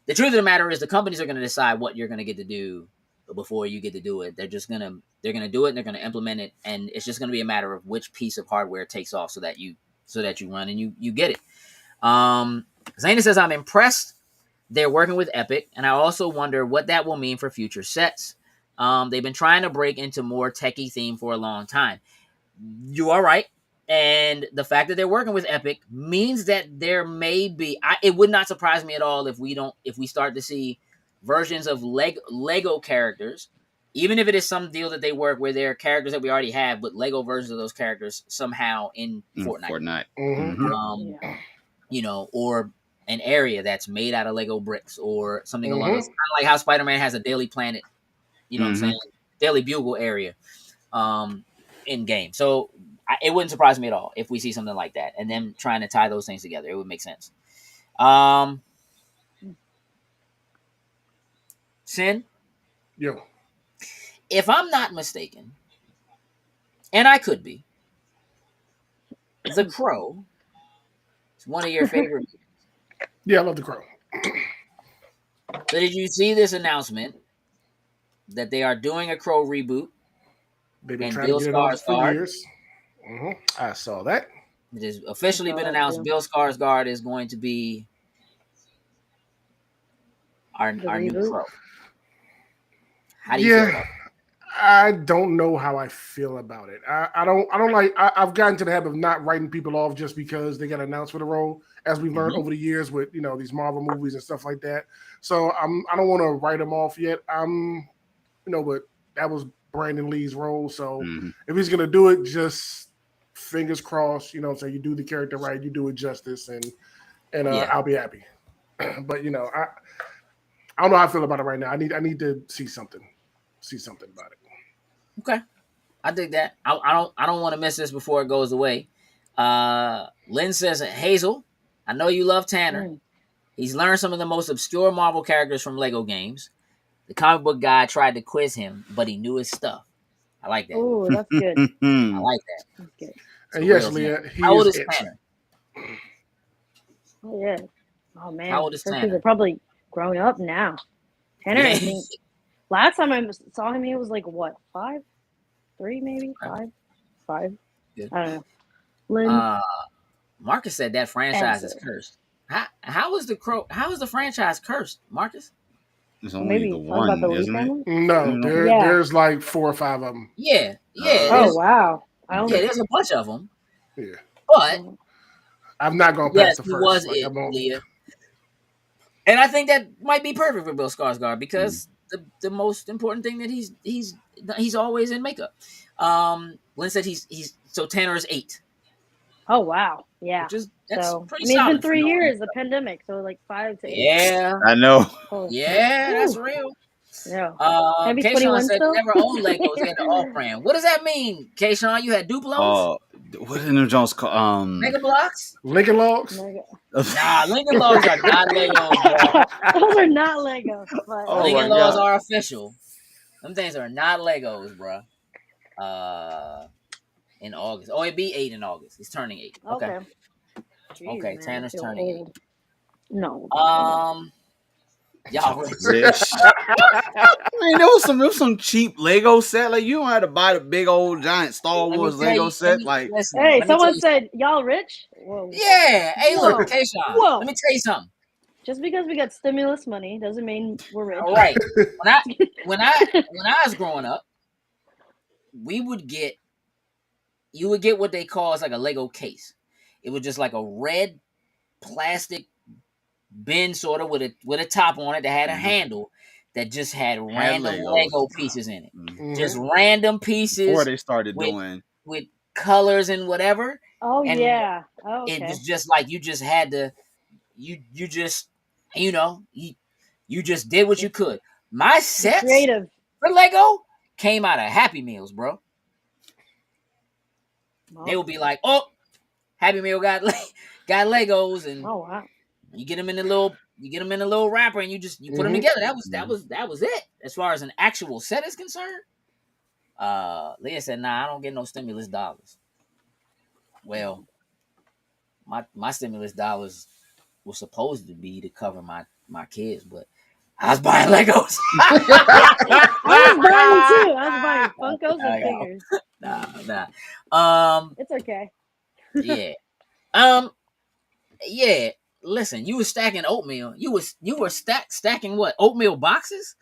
the truth of the matter is the companies are going to decide what you're going to get to do before you get to do it. They're going to do it, and they're going to implement it, and it's just going to be a matter of which piece of hardware takes off so that you run and you get it. Zayna says, I'm impressed they're working with Epic, and I also wonder what that will mean for future sets. They've been trying to break into more techie theme for a long time. You are right. And the fact that they're working with Epic means that there may be, it would not surprise me at all if we start to see versions of Lego characters, even if it is some deal that they work where they're characters that we already have, but Lego versions of those characters somehow in Fortnite. You know, or an area that's made out of Lego bricks or something along those. Kind of like how Spider-Man has a Daily Planet, you know what I'm saying? Daily Bugle area in game. So it wouldn't surprise me at all if we see something like that, and them trying to tie those things together. It would make sense. Sin? Yo. If I'm not mistaken, and I could be, The Crow is one of your favorite movies. Yeah, I love The Crow. So did you see this announcement that they are doing a Crow reboot? They've been trying to get it off for years. I saw that. It has officially been announced. Bill Skarsgård is going to be our new Crow. How do you feel about it? I don't know how I feel about it. I don't like. I've gotten to the habit of not writing people off just because they got announced for the role, as we've learned over the years with these Marvel movies and stuff like that. So I don't want to write them off yet. But that was Brandon Lee's role. So if he's gonna do it, just fingers crossed. So you do the character right, you do it justice, and I'll be happy. But I don't know how I feel about it right now. I need to see something about it. Okay, I dig that. I don't want to miss this before it goes away. Lynn says, Hazel, I know you love Tanner. He's learned some of the most obscure Marvel characters from Lego games. The comic book guy tried to quiz him, but he knew his stuff. I like that. Oh, that's good. I like that. That's good. And yes, Leah, how old is Tanner? Oh yeah. Oh man. How old is Tanner? They're probably grown up now. Tanner, I think. Last time I saw him, he was like what, 5, 3 maybe 5. Good. I don't know. Lynn. Marcus said that franchise is cursed. How is the Crow? How is the franchise cursed, Marcus? There's only the one, isn't it? No, there's like 4 or 5 of them. Yeah. Oh wow. There's a bunch of them. Yeah, but I'm not going past the first. Leah. And I think that might be perfect for Bill Skarsgård because the most important thing that he's always in makeup. Lynn said he's so Tanner is 8. Oh wow, yeah. That's pretty it's solid. Been 3 years, the pandemic, so like 5 to 8. Yeah, I know. That's real. Yeah. Kayshawn said never owned Legos. He had the off-brand. What does that mean, Kayshawn? You had Duplos? What did the Jones call? Mega Blocks? Lincoln Logs? Nah, Lincoln Logs are not Legos, bro. Those are not Legos. But... Lincoln Logs are official. Them things are not Legos, bro. In August. Oh, it'd be 8 in August. He's turning 8. Okay. Jeez, okay, man, Tanner's turning old. 8. No. Y'all rich. I mean, there was some cheap Lego set. Like you don't have to buy the big old giant Star Wars Lego set. Hey, someone said y'all rich. Whoa. Yeah. Hey, look, Kayshawn. Let me tell you something. Just because we got stimulus money doesn't mean we're rich. All right. When I was growing up, you would get what they call like a Lego case. It was just like a red plastic bin sort of with a top on it that had a handle that just had random Lego pieces in it. Just random pieces. Before they started doing with colors and whatever. Oh and yeah. Oh, it okay. was just like you just had to, you just, you know, you just did what you could. My Be sets creative. for Lego came out of Happy Meals, bro. They Well, would be like, oh, Happy Meal got got Legos, and oh wow. you get them in the little wrapper, and you put them together. That was it. As far as an actual set is concerned, Leah said, "Nah, I don't get no stimulus dollars." Well, my stimulus dollars was supposed to be to cover my kids, but I was buying Legos. I was buying too. I was buying Funkos and figures. Nah. It's okay. Yeah. Um. Yeah. Listen, you were stacking oatmeal. You were stacking what? Oatmeal boxes?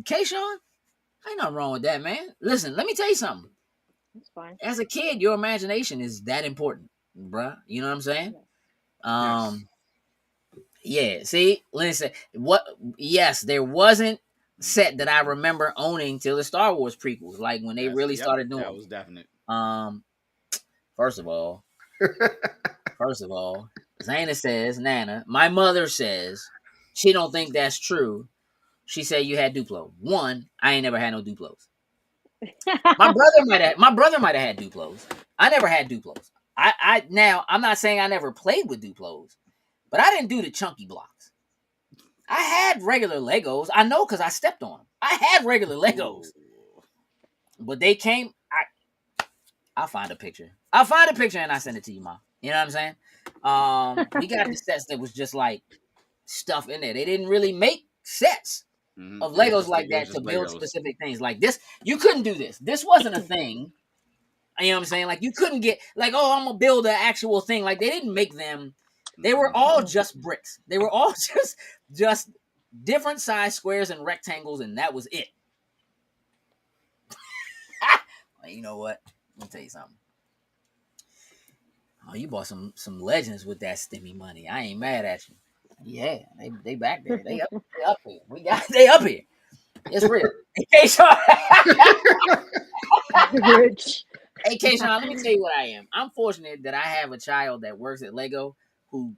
Kayshawn? Ain't nothing wrong with that, man. Listen, let me tell you something. That's fine. As a kid, your imagination is that important, bruh. You know what I'm saying? Yes. Yeah. See, listen. What? Yes, there wasn't set that I remember owning till the Star Wars prequels, like when they really started doing. That was definite. First of all, Zana says, Nana, my mother says she don't think that's true. She said you had Duplo. One, I ain't never had no Duplos. My brother might have had Duplos. I never had Duplos. Now I'm not saying I never played with Duplos, but I didn't do the chunky blocks. I had regular Legos. I know because I stepped on them. I had regular Legos, but they came. I'll find a picture. And I send it to you, Mom. You know what I'm saying? We got the sets that was just like stuff in there. They didn't really make sets of Legos like that to build specific things. Like this, you couldn't do this. This wasn't a thing. You know what I'm saying? Like you couldn't get like, oh, I'm gonna build an actual thing. Like they didn't make them. They were all just bricks. They were all just different size squares and rectangles, and that was it. You know what? Let me tell you something. Oh, you bought some legends with that stimmy money. I ain't mad at you. Yeah, they back there. They up here. They up here. It's real. Hey, Kayshawn. Rich. Hey, Kayshawn, let me tell you what I am. I'm fortunate that I have a child that works at Lego who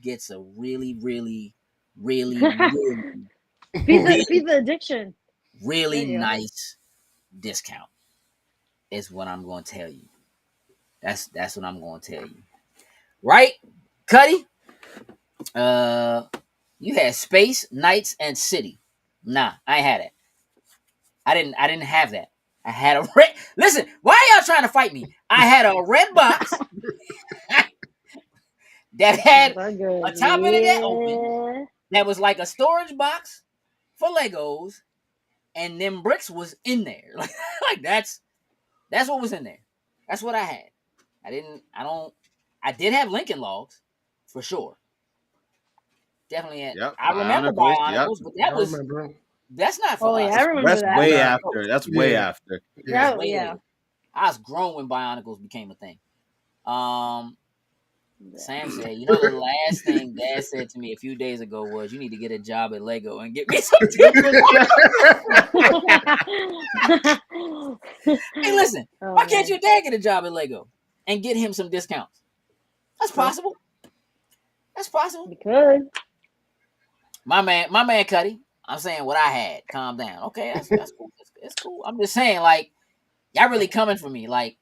gets a really Feed the addiction. nice discount. Is what I'm going to tell you. That's what I'm going to tell you. Right, Cuddy? You had Space, Knights, and City. Nah, I ain't had it. I didn't have that. I had a red. Listen, why are y'all trying to fight me? I had a red box that had a top of it that open. That was like a storage box for Legos, and them bricks was in there. Like that's what was in there. That's what I had. I did have Lincoln Logs for sure. Definitely had. Yep. I remember Bionicles, but that's not for Oh us. yeah, I remember that. Way after. That's way after. Yeah. I was grown when Bionicles became a thing. Sam said, you know, the last thing Dad said to me a few days ago was, you need to get a job at Lego and get me some Hey, listen, why can't your dad get a job at Lego and get him some discounts? That's possible. That's possible. We could. My man Cuddy, I'm saying what I had. Calm down. Okay, that's cool. It's cool. I'm just saying, like, y'all really coming for me. Like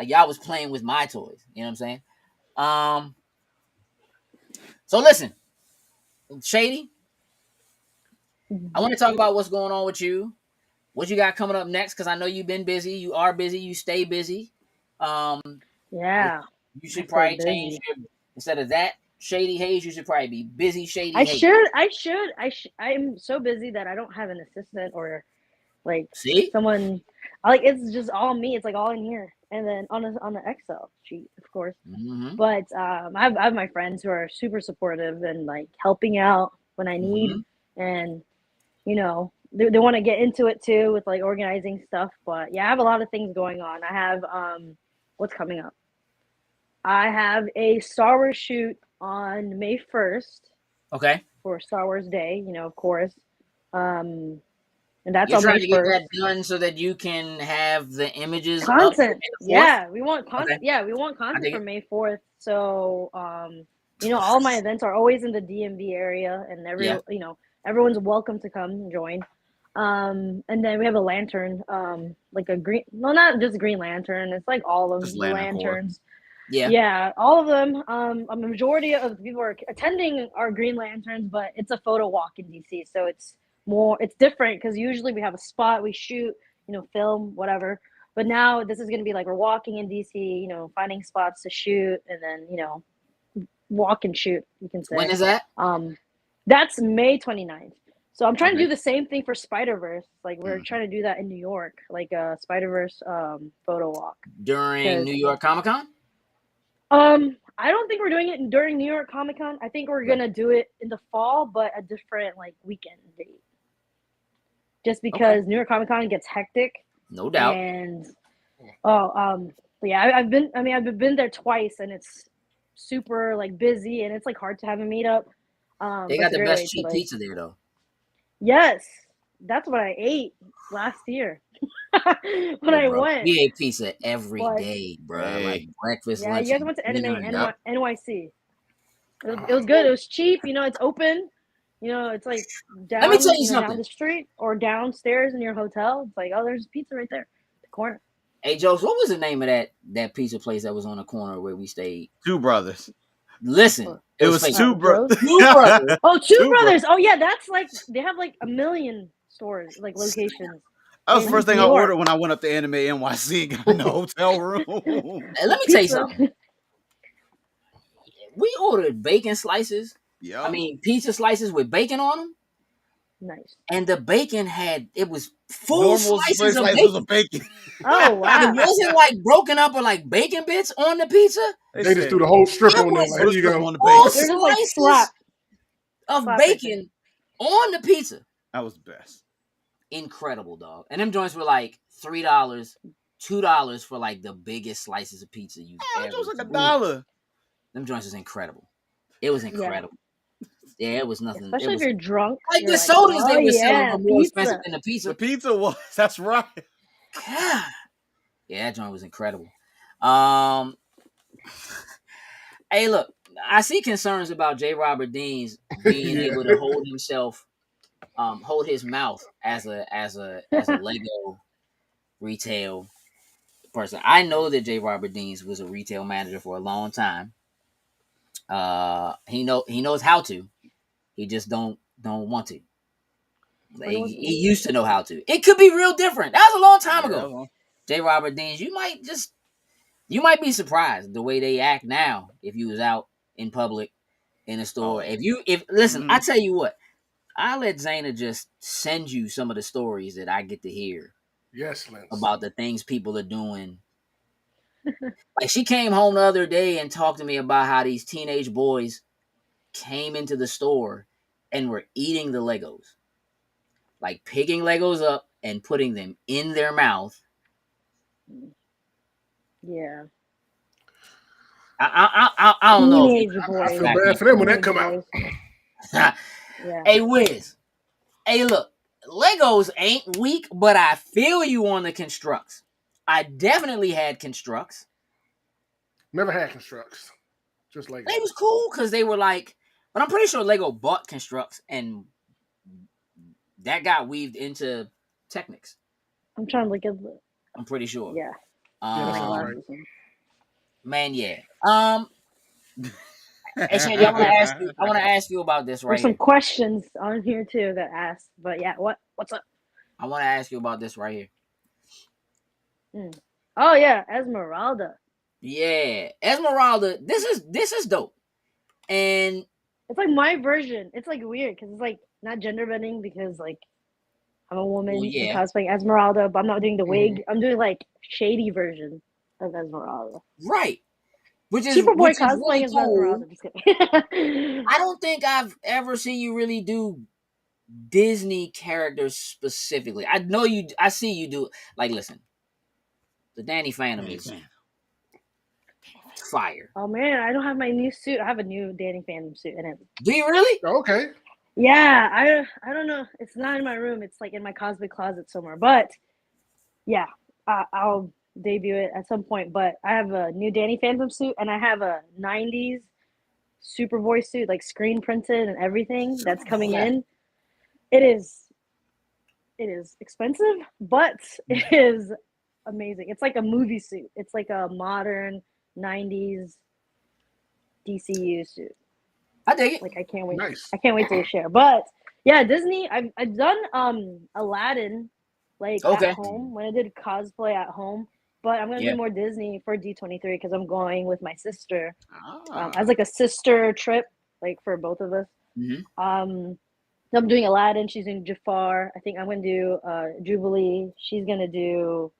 y'all was playing with my toys. You know what I'm saying? So listen, Shady, I want to talk about what's going on with you. What you got coming up next? Because I know you've been busy. You are busy. You stay busy. Yeah. You should probably change instead of that Shady Haze. You should probably be busy Shady Haze. I'm so busy that I don't have an assistant or like See someone. Like it's just all me. It's like all in here, and then on the Excel sheet, of course. Mm-hmm. But I have my friends who are super supportive and like helping out when I need, and you know they want to get into it too with like organizing stuff. But yeah, I have a lot of things going on. I have what's coming up. I have a Star Wars shoot on May 1st. Okay. For Star Wars Day, you know, of course. and that's You're on trying May to get 1st. that done so that you can have the images Content. up in the 4th? Yeah, we want content. Okay. Yeah, we want content for May 4th. So, all my events are always in the DMV area, and everyone's welcome to come and join. And then we have a lantern, like a green. Well, not just Green Lantern. It's like all of Just the lanterns. Yeah, all of them. A majority of the people are attending are Green Lanterns, but it's a photo walk in DC, so it's different because usually we have a spot, we shoot, film, whatever. But now this is going to be like we're walking in DC, finding spots to shoot, and then walk and shoot. You can say. When is that? That's May 29th. So I'm trying to do the same thing for Spider-Verse. Like we're trying to do that in New York, like a Spider-Verse photo walk during New York Comic-Con. I don't think we're doing it during New York Comic Con. I think we're gonna do it in the fall, but a different like weekend date. Just because New York Comic Con gets hectic. No doubt. And I've been there twice, and it's super like busy, and it's like hard to have a meetup. They got the best cheap pizza there, though. Yes, that's what I ate last year. when I went. We ate pizza every day, bro. Like breakfast, lunch. You guys went to Anime NYC. It was good. It was cheap. It's open. It's like down, Let me tell you something. Down the street or downstairs in your hotel. It's like, oh, there's pizza right there, the corner. Hey, Jokes, what was the name of that pizza place that was on the corner where we stayed? Two Brothers. Listen, it was Two Brothers. Two Brothers. Oh, Two Brothers. Oh yeah, that's like they have like a million stores, like locations. That was the first thing I ordered when I went up to Anime NYC and got in the hotel room. Hey, let me tell you something. We ordered bacon slices. Yeah. I mean, pizza slices with bacon on them. Nice. And the bacon was full slices of bacon. Oh, wow. It wasn't like broken up or like bacon bits on the pizza. They just threw the whole strip on there. Like, here you go. On the bacon. Full slices of bacon on the pizza. That was the best. Incredible, dog. And them joints were like $3, $2 for like the biggest slices of pizza you ever. It was like $1. Them joints was incredible. It was incredible. Yeah, it was nothing. Especially if you're drunk. Like the sodas they were selling were more expensive than the pizza. The pizza was. That's right. God. Yeah, that joint was incredible. Hey, look, I see concerns about J. Robert Deans being able to hold himself, hold his mouth as a Lego retail person. I know that J. Robert Deans was a retail manager for a long time. He knows how to. He just don't want to. Like, he used to know how to. It could be real different. That was a long time ago. J. Robert Deans, you might be surprised the way they act now if you was out in public in a store. Listen, I tell you what, I'll let Zaina just send you some of the stories that I get to hear. Yes, Lance. About the things people are doing. Like she came home the other day and talked to me about how these teenage boys came into the store and were eating the Legos. Like picking Legos up and putting them in their mouth. Yeah. I don't know. I feel bad for them when that come out. Yeah. Hey, Wiz. Hey, look. Legos ain't weak, but I feel you on the constructs. I definitely had constructs. Never had constructs. Just Lego. They was cool because they were like, but I'm pretty sure Lego bought constructs and that got weaved into Technics. I'm trying to look at the. I'm pretty sure. Yeah. Right. Man, yeah. Hey, Shady, I want to ask you about this right There's some questions on here too that asked, but yeah, what's up? I want to ask you about this right here. Oh yeah, Esmeralda. Yeah, Esmeralda. This is dope, and it's like my version. It's like weird because it's like not gender bending because like I'm a woman cosplaying Esmeralda, but I'm not doing the wig. I'm doing like shady version of Esmeralda. Right. Which is Superboy cosplaying really as Esmeralda. I don't think I've ever seen you really do Disney characters specifically. I know you. I see you do. Like, listen, the Danny Phantom is fire. Oh man, I don't have my new suit. I have a new Danny Phantom suit in it. Do you really? Okay. Yeah, I don't know. It's not in my room. It's like in my cosplay closet somewhere. But yeah, I'll debut it at some point. But I have a new Danny Phantom suit, and I have a '90s Superboy suit, like screen printed and everything. That's coming in. It is expensive, but it is amazing. It's like a movie suit. It's like a modern '90s DCU suit. I dig it. Like I can't wait. Nice. I can't wait to share. But yeah, Disney. I've done Aladdin like at home when I did cosplay at home. But I'm gonna do more Disney for D23 because I'm going with my sister as like a sister trip, like for both of us. Mm-hmm. I'm doing Aladdin. She's doing Jafar. I think I'm gonna do Jubilee. She's gonna do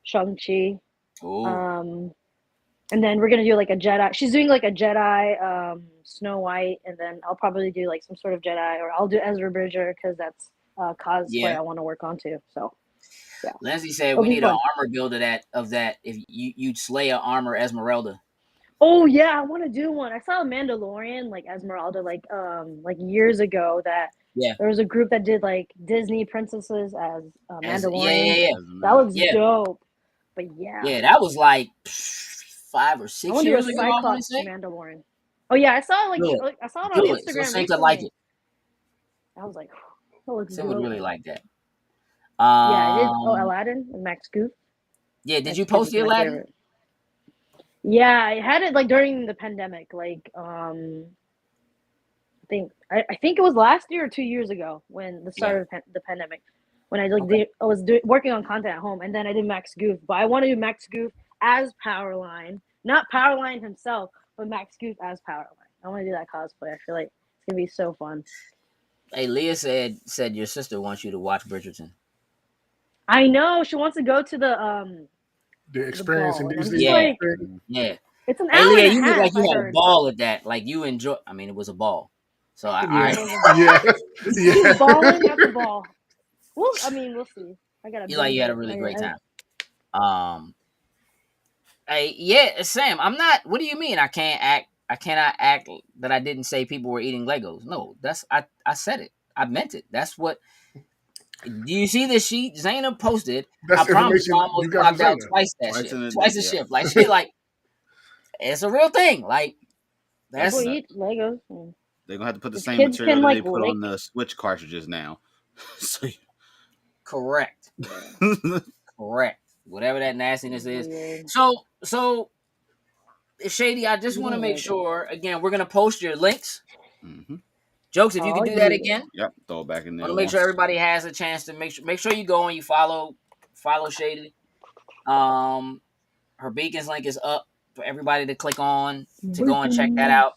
Shang-Chi. And then we're gonna do like a Jedi. She's doing like a Jedi, Snow White, and then I'll probably do like some sort of Jedi, or I'll do Ezra Bridger because that's cosplay I want to work on too. So, yeah. Lindsay said we need an armor build of that. If you'd slay an armor Esmeralda. Oh yeah, I want to do one. I saw a Mandalorian like Esmeralda like years ago that there was a group that did like Disney princesses as Mandalorian. That looks dope. But yeah, that was like 5 or 6 years ago. I want to say Mandalorian. Oh yeah, I saw like I saw it on Instagram. So Saint could like it. I was like, that looks Saint would really like that. Yeah, I did. Oh, Aladdin and Max Goof. Yeah, did you post the Aladdin? Favorite. Yeah, I had it like during the pandemic. Like, I think it was last year or 2 years ago when the start of the pandemic, when I was working on content at home, and then I did Max Goof. But I want to do Max Goof as Powerline, not Powerline himself, but Max Goof as Powerline. I want to do that cosplay. I feel like it's gonna be so fun. Hey, Leah said your sister wants you to watch Bridgerton. I know she wants to go to the experience in Disney. Yeah. It's an hour. Leah, you look like you had a ball at that. Like you enjoy. I mean, it was a ball. So She's balling at the ball. Well, I mean, we'll see. I gotta. You had a really great time. Hey, Sam. I'm not. What do you mean? I cannot act that I didn't say people were eating Legos. No, I said it. I meant it. That's what. Do you see this sheet Zaina posted? I promise I almost blocked out twice the shift. Like she like it's a real thing. Like that's people eat Legos. They're gonna have to put the same material that they put on the Switch cartridges now. Correct. Correct. Whatever that nastiness is. So Shady, I just want to make sure again, we're gonna post your links. Mm-hmm. Jokes, if you can do that again. Yep, throw it back in there. I want to make sure everybody has a chance to make sure you go and you follow Shady. Her Beacons link is up for everybody to click on to go and check that out.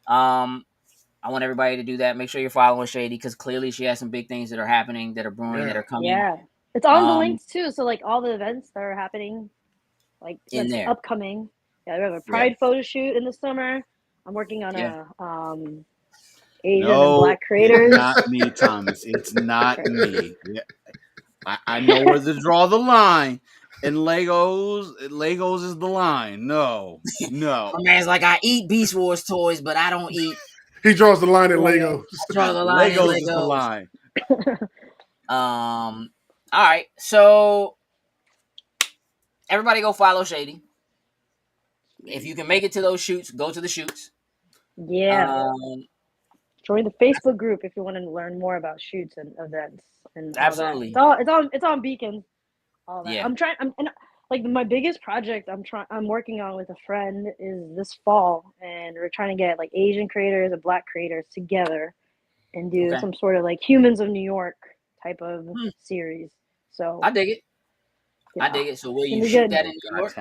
I want everybody to do that. Make sure you're following Shady because clearly she has some big things that are happening, that are brewing, that are coming. Yeah, it's on the links too. So like all the events that are happening, like in there, upcoming. Yeah, we have a Pride photo shoot in the summer. I'm working on a Asian and Black creators. It's not me, Thomas. It's not me. I know where to draw the line. And Legos is the line. No. My man's like, I eat Beast Wars toys, but I don't eat. He draws the line at Legos. I draw the line Legos at is the line. All right. So everybody go follow Shady. If you can make it to those shoots, go to the shoots. Yeah. Join the Facebook group if you want to learn more about shoots and events and absolutely. It's on Beacon. All that. Yeah. I'm like my biggest project I'm working on with a friend is this fall, and we're trying to get like Asian creators and Black creators together and do some sort of like Humans of New York type of series. So I dig it. I dig it. So will you shoot that in New York?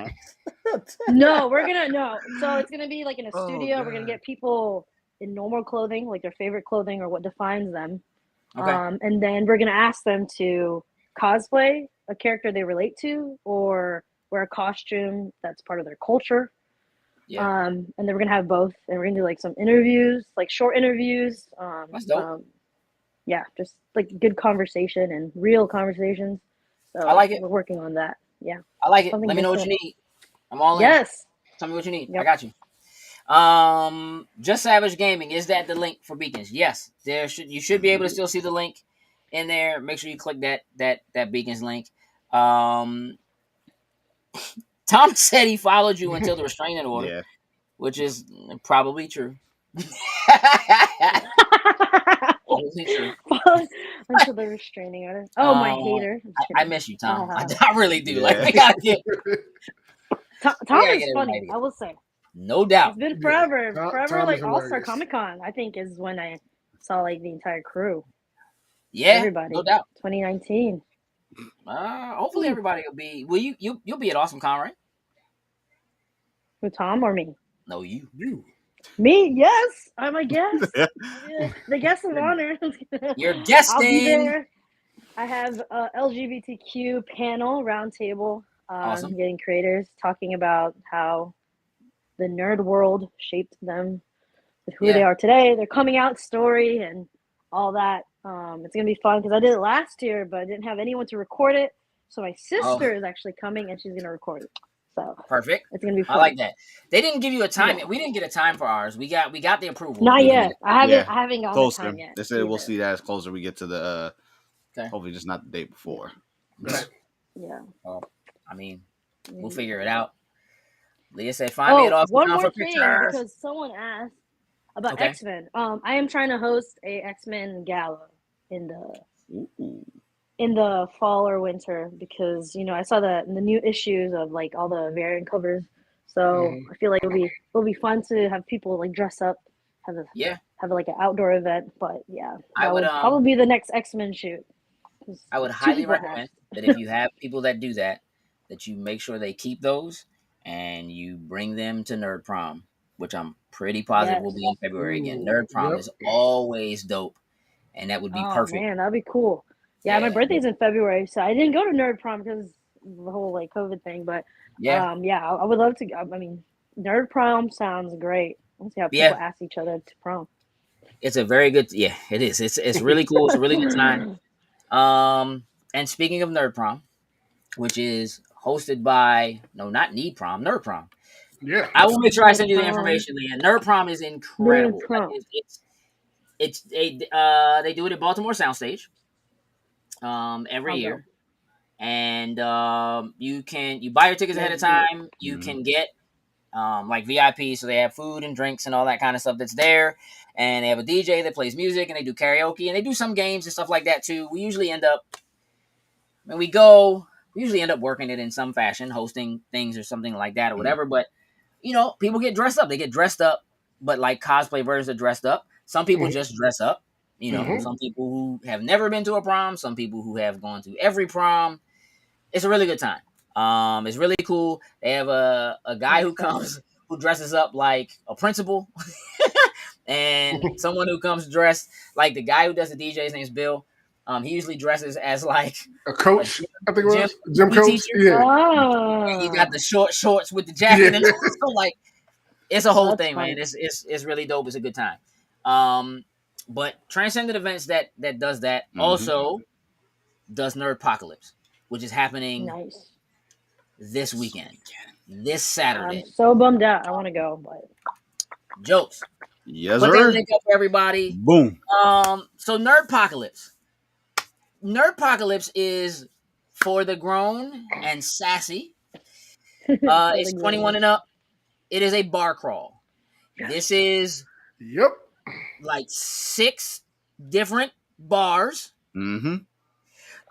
No, so it's gonna be like in a studio. We're gonna get people in normal clothing, like their favorite clothing or what defines them. And then we're gonna ask them to cosplay a character they relate to or wear a costume that's part of their culture. And then we're gonna have both, and we're gonna do like some interviews, like short interviews. That's dope. Just like good conversation and real conversations. So I like it. We're working on that. Yeah, I like it. Let me know what you need. I'm all in. Yes. Tell me what you need. Yep. I got you. Just Savage Gaming, is that the link for beacons? Yes, you should be able to still see the link in there. Make sure you click that beacons link. Tom said he followed you until the restraining order, which is probably true. Probably true. Until the restraining order. Oh, my hater. I miss you, Tom. I really do. Like, we gotta get. Tom is funny, I will say. No doubt. It's been forever. Tom like All-Star Comic-Con, I think, is when I saw like the entire crew. Yeah, everybody. No doubt. 2019. Hopefully everybody will be. Will you'll be at Awesome Con, right? Who, Tom or me? No, you. Me? Yes, I'm a guest. The guest of honor. You're guesting. I'll be there. I have a LGBTQ panel roundtable. Awesome. Getting creators talking about how the nerd world shaped them with who they are today, their coming out story, and all that. It's gonna be fun because I did it last year, but I didn't have anyone to record it. So my sister is actually coming, and she's gonna record it. So perfect. It's gonna be fun. I like that. They didn't give you a time. Yeah. We didn't get a time for ours. We got the approval. Not yet. I haven't gotten closer. the time yet. They said we'll see that as closer we get to the. Hopefully, just not the day before. Yeah. Well, I mean, we'll figure it out. Leah said, "Find me at Awesome one Con more for thing, pictures." because someone asked about X-Men. I am trying to host a X-Men gala in the fall or winter because I saw the new issues of like all the variant covers, so I feel like it'll be fun to have people like dress up, have like an outdoor event. But that would probably be the next X-Men shoot. I would highly recommend that if you have people that do that you make sure they keep those and you bring them to Nerd Prom, which I'm pretty positive will be in February again. Nerd Prom is always dope, and that would be perfect. Man, that'd be cool. Yeah, my birthday's in February, so I didn't go to Nerd Prom because of the whole like COVID thing. But I would love to. I mean, Nerd Prom sounds great. Let's see how people ask each other to prom. It's a very good. Yeah, it is. It's really cool. It's a really good time. And speaking of Nerd Prom, which is hosted by not Need Prom, Nerd Prom. Yeah, I will make sure I send you the information, Leah. Nerd Prom is incredible. They do it at Baltimore Soundstage every year, and you buy your tickets ahead of time. You can get like VIP, so they have food and drinks and all that kind of stuff that's there, and they have a DJ that plays music, and they do karaoke, and they do some games and stuff like that too. We usually end up working it in some fashion, hosting things or something like that or whatever. But people get dressed up. They get dressed up, but like cosplay versions are dressed up. Some people just dress up. Some people who have never been to a prom. Some people who have gone to every prom. It's a really good time. It's really cool. They have a guy who comes who dresses up like a principal, and someone who comes dressed like the guy who does the DJ. His name's Bill. He usually dresses as like a coach. I think it was gym coach. Teacher. Yeah. And you got the short shorts with the jacket, and so like it's a whole thing, man. It's really dope. It's a good time. But Transcendent Events that does that also does Nerdpocalypse, which is happening this weekend, this Saturday. I'm so bummed out. I want to go, but jokes. Yes, Put sir. that link up for everybody. Boom. So Nerdpocalypse. Nerdpocalypse is for the grown and sassy. It's 21 and up. It is a bar crawl. This is like 6 different bars.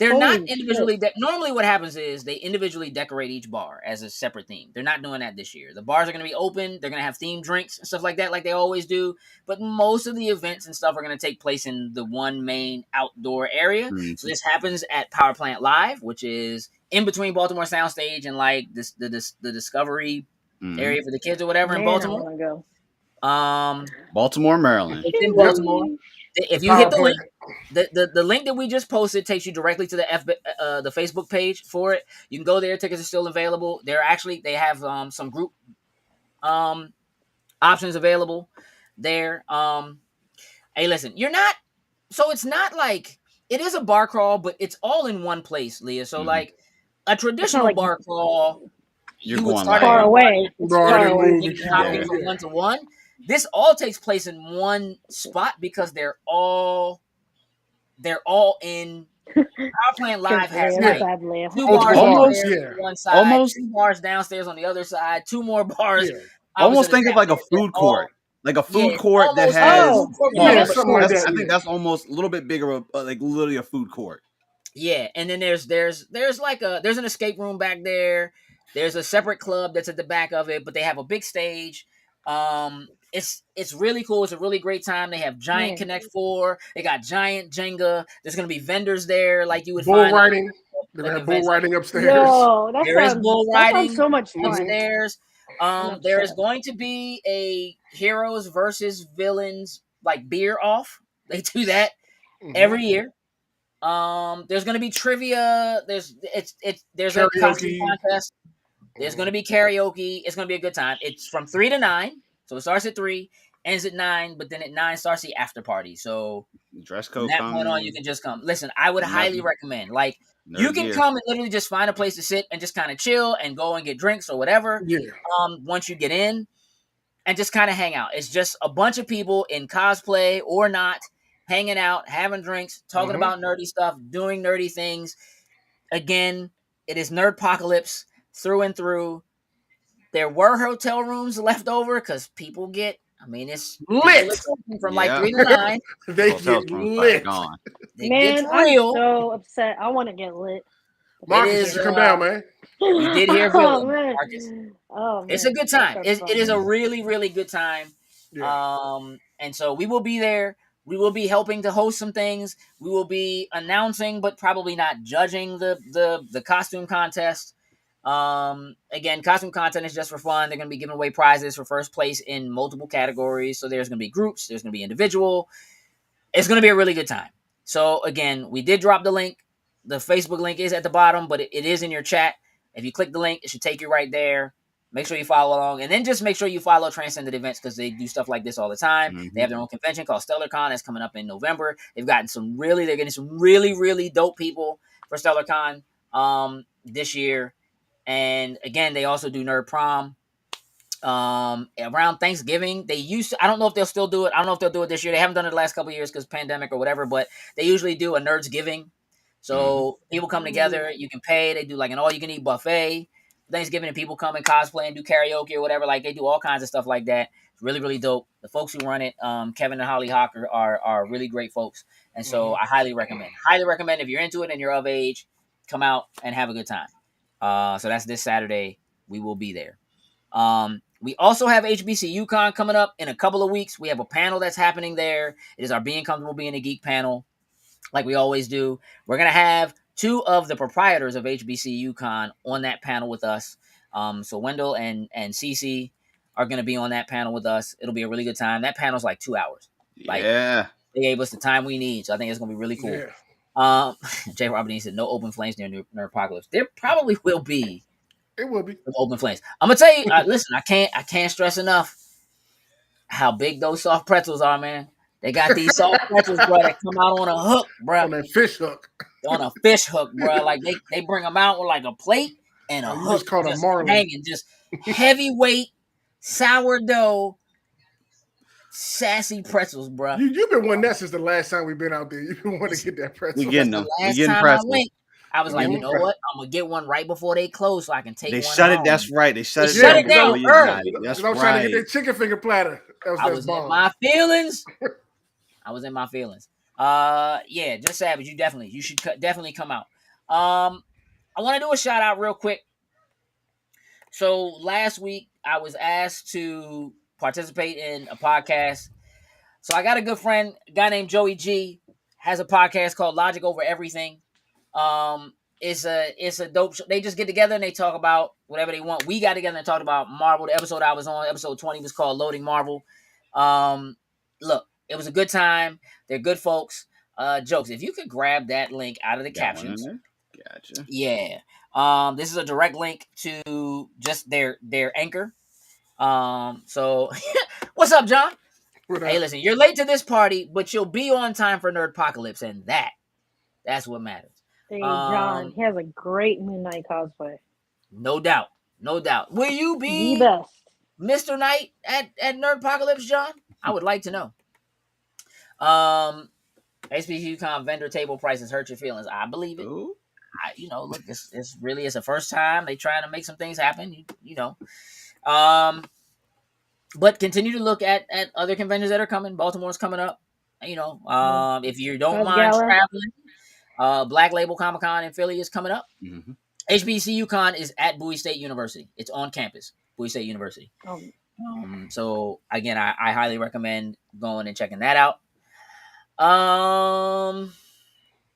They're not individually. Normally, what happens is they individually decorate each bar as a separate theme. They're not doing that this year. The bars are going to be open. They're going to have themed drinks and stuff like that, like they always do. But most of the events and stuff are going to take place in the one main outdoor area. So this happens at Power Plant Live, which is in between Baltimore Soundstage and like the Discovery area for the kids or whatever in Baltimore. I wanna go. Baltimore, Maryland. It's in Baltimore. If you hit the link, the link that we just posted takes you directly to the Facebook page for it. You can go there. Tickets are still available. They have some group options available there. Hey, listen, it's not like it is a bar crawl, but it's all in one place, Leah. So like a traditional bar crawl You're you would going start far at away. one, It's far away. hopping from one to one. This all takes place in one spot because they're all in. Power Plant Live has like 2 bars bars, upstairs on one side, 2 bars downstairs on the other side, 2 more bars. Almost think of like a food court. Like a food court that has something like that. I think that's almost a little bit bigger of like literally a food court. Yeah, and then there's like there's an escape room back there. There's a separate club that's at the back of it, but they have a big stage. It's really cool. It's a really great time. They have giant Connect 4. They got giant Jenga. There's gonna be vendors there like you would bull find. Riding. They're gonna have bull riding upstairs. Yo, there is bull riding so much fun. upstairs. There is going to be a heroes versus villains like beer off. They do that every year. There's gonna be trivia. There's a costume contest. There's gonna be karaoke. It's gonna be a good time. It's from 3 to 9, so it starts at 3, ends at 9, but then at 9 starts the after party. So dress code. From that point on, you can just come. Listen, I would highly recommend. Like you can come and literally just find a place to sit and just kind of chill and go and get drinks or whatever. Yeah. Once you get in, and just kind of hang out. It's just a bunch of people in cosplay or not. Hanging out, having drinks, talking about nerdy stuff, doing nerdy things. Again, it is Nerdpocalypse through and through. There were hotel rooms left over because people get, it's lit from like 3 to 9. They get lit. Man, I'm so upset. I want to get lit. Marcus, you come down, man. You did hear Oh, Marcus. Oh, it's a good time. It is a really, really good time. Yeah. And so we will be there. We will be helping to host some things. We will be announcing, but probably not judging the costume contest. Again, costume content is just for fun. They're going to be giving away prizes for first place in multiple categories. So there's going to be groups. There's going to be individual. It's going to be a really good time. So again, we did drop the link. The Facebook link is at the bottom, but it is in your chat. If you click the link, it should take you right there. Make sure you follow along, and then just make sure you follow Transcendent Events because they do stuff like this all the time. They have their own convention called StellarCon that's coming up in November. They're getting some really, really dope people for StellarCon this year. And again, they also do Nerd Prom. Around Thanksgiving, they used to, I don't know if they'll still do it. I don't know if they'll do it this year. They haven't done it the last couple of years because pandemic or whatever, but they usually do a Nerds Giving. So people come together, you can pay. They do like an all-you-can-eat buffet. Thanksgiving, and people come and cosplay and do karaoke or whatever. Like they do all kinds of stuff like that. It's really, really dope. The folks who run it, Kevin and Holly Hawker, are really great folks. And so I highly recommend. Highly recommend if you're into it and you're of age, come out and have a good time. So that's this Saturday. We will be there. We also have HBC UConn coming up in a couple of weeks. We have a panel that's happening there. It is our Being Comfortable Being a Geek panel, like we always do. We're going to have 2 of the proprietors of HBC UConn on that panel with us. So Wendell and Cece are going to be on that panel with us. It'll be a really good time. That panel's like 2 hours. They gave us the time we need, so I think it's going to be really cool. Yeah. Jay Robinson said no open flames near Nerdpocalypse. There probably will be. It will be open flames. I'm gonna tell you. Listen, I can't stress enough how big those soft pretzels are, man. They got these soft pretzels, bro, that come out on a hook, bro. On that fish hook. On a fish hook, bro. Like they bring them out with like a plate and a hook. Just called a marlin. Hanging, just heavyweight sourdough sassy pretzels, bro. You've been wanting that since the last time we've been out there. You've been wanting to get that pretzel. We getting them. We getting pretzels. I was like, you know what? I'm gonna get one right before they close, so I can take. They one shut home. it. That's right. They shut it down early. That's right. I was trying to get that chicken finger platter. I was in my feelings. I was in my feelings. Yeah, just Savage. You should definitely come out. I want to do a shout out real quick. So last week I was asked to participate in a podcast. So I got a good friend, a guy named Joey G, has a podcast called Logic Over Everything. It's a dope show. They just get together and they talk about whatever they want. We got together and talked about Marvel. The episode I was on, episode 20, was called Loading Marvel. Look, it was a good time. They're good folks. Jokes. If you could grab that link out of the captions. Gotcha. Yeah. This is a direct link to just their anchor. So what's up, John? Hey, listen, you're late to this party, but you'll be on time for Nerdpocalypse, and that's what matters. Hey, John, he has a great Moon Knight cosplay. No doubt. No doubt. Will you The be best. Mr. Knight at Nerdpocalypse, John? I would like to know. HBCU UConn vendor table prices hurt your feelings. I believe it. Look, it's really it's the first time they trying to make some things happen. But continue to look at other conventions that are coming. Baltimore's coming up. If you don't mind traveling, Black Label Comic Con in Philly is coming up. Mm-hmm. HBCU UConn is at Bowie State University. It's on campus, Bowie State University. So again, I highly recommend going and checking that out.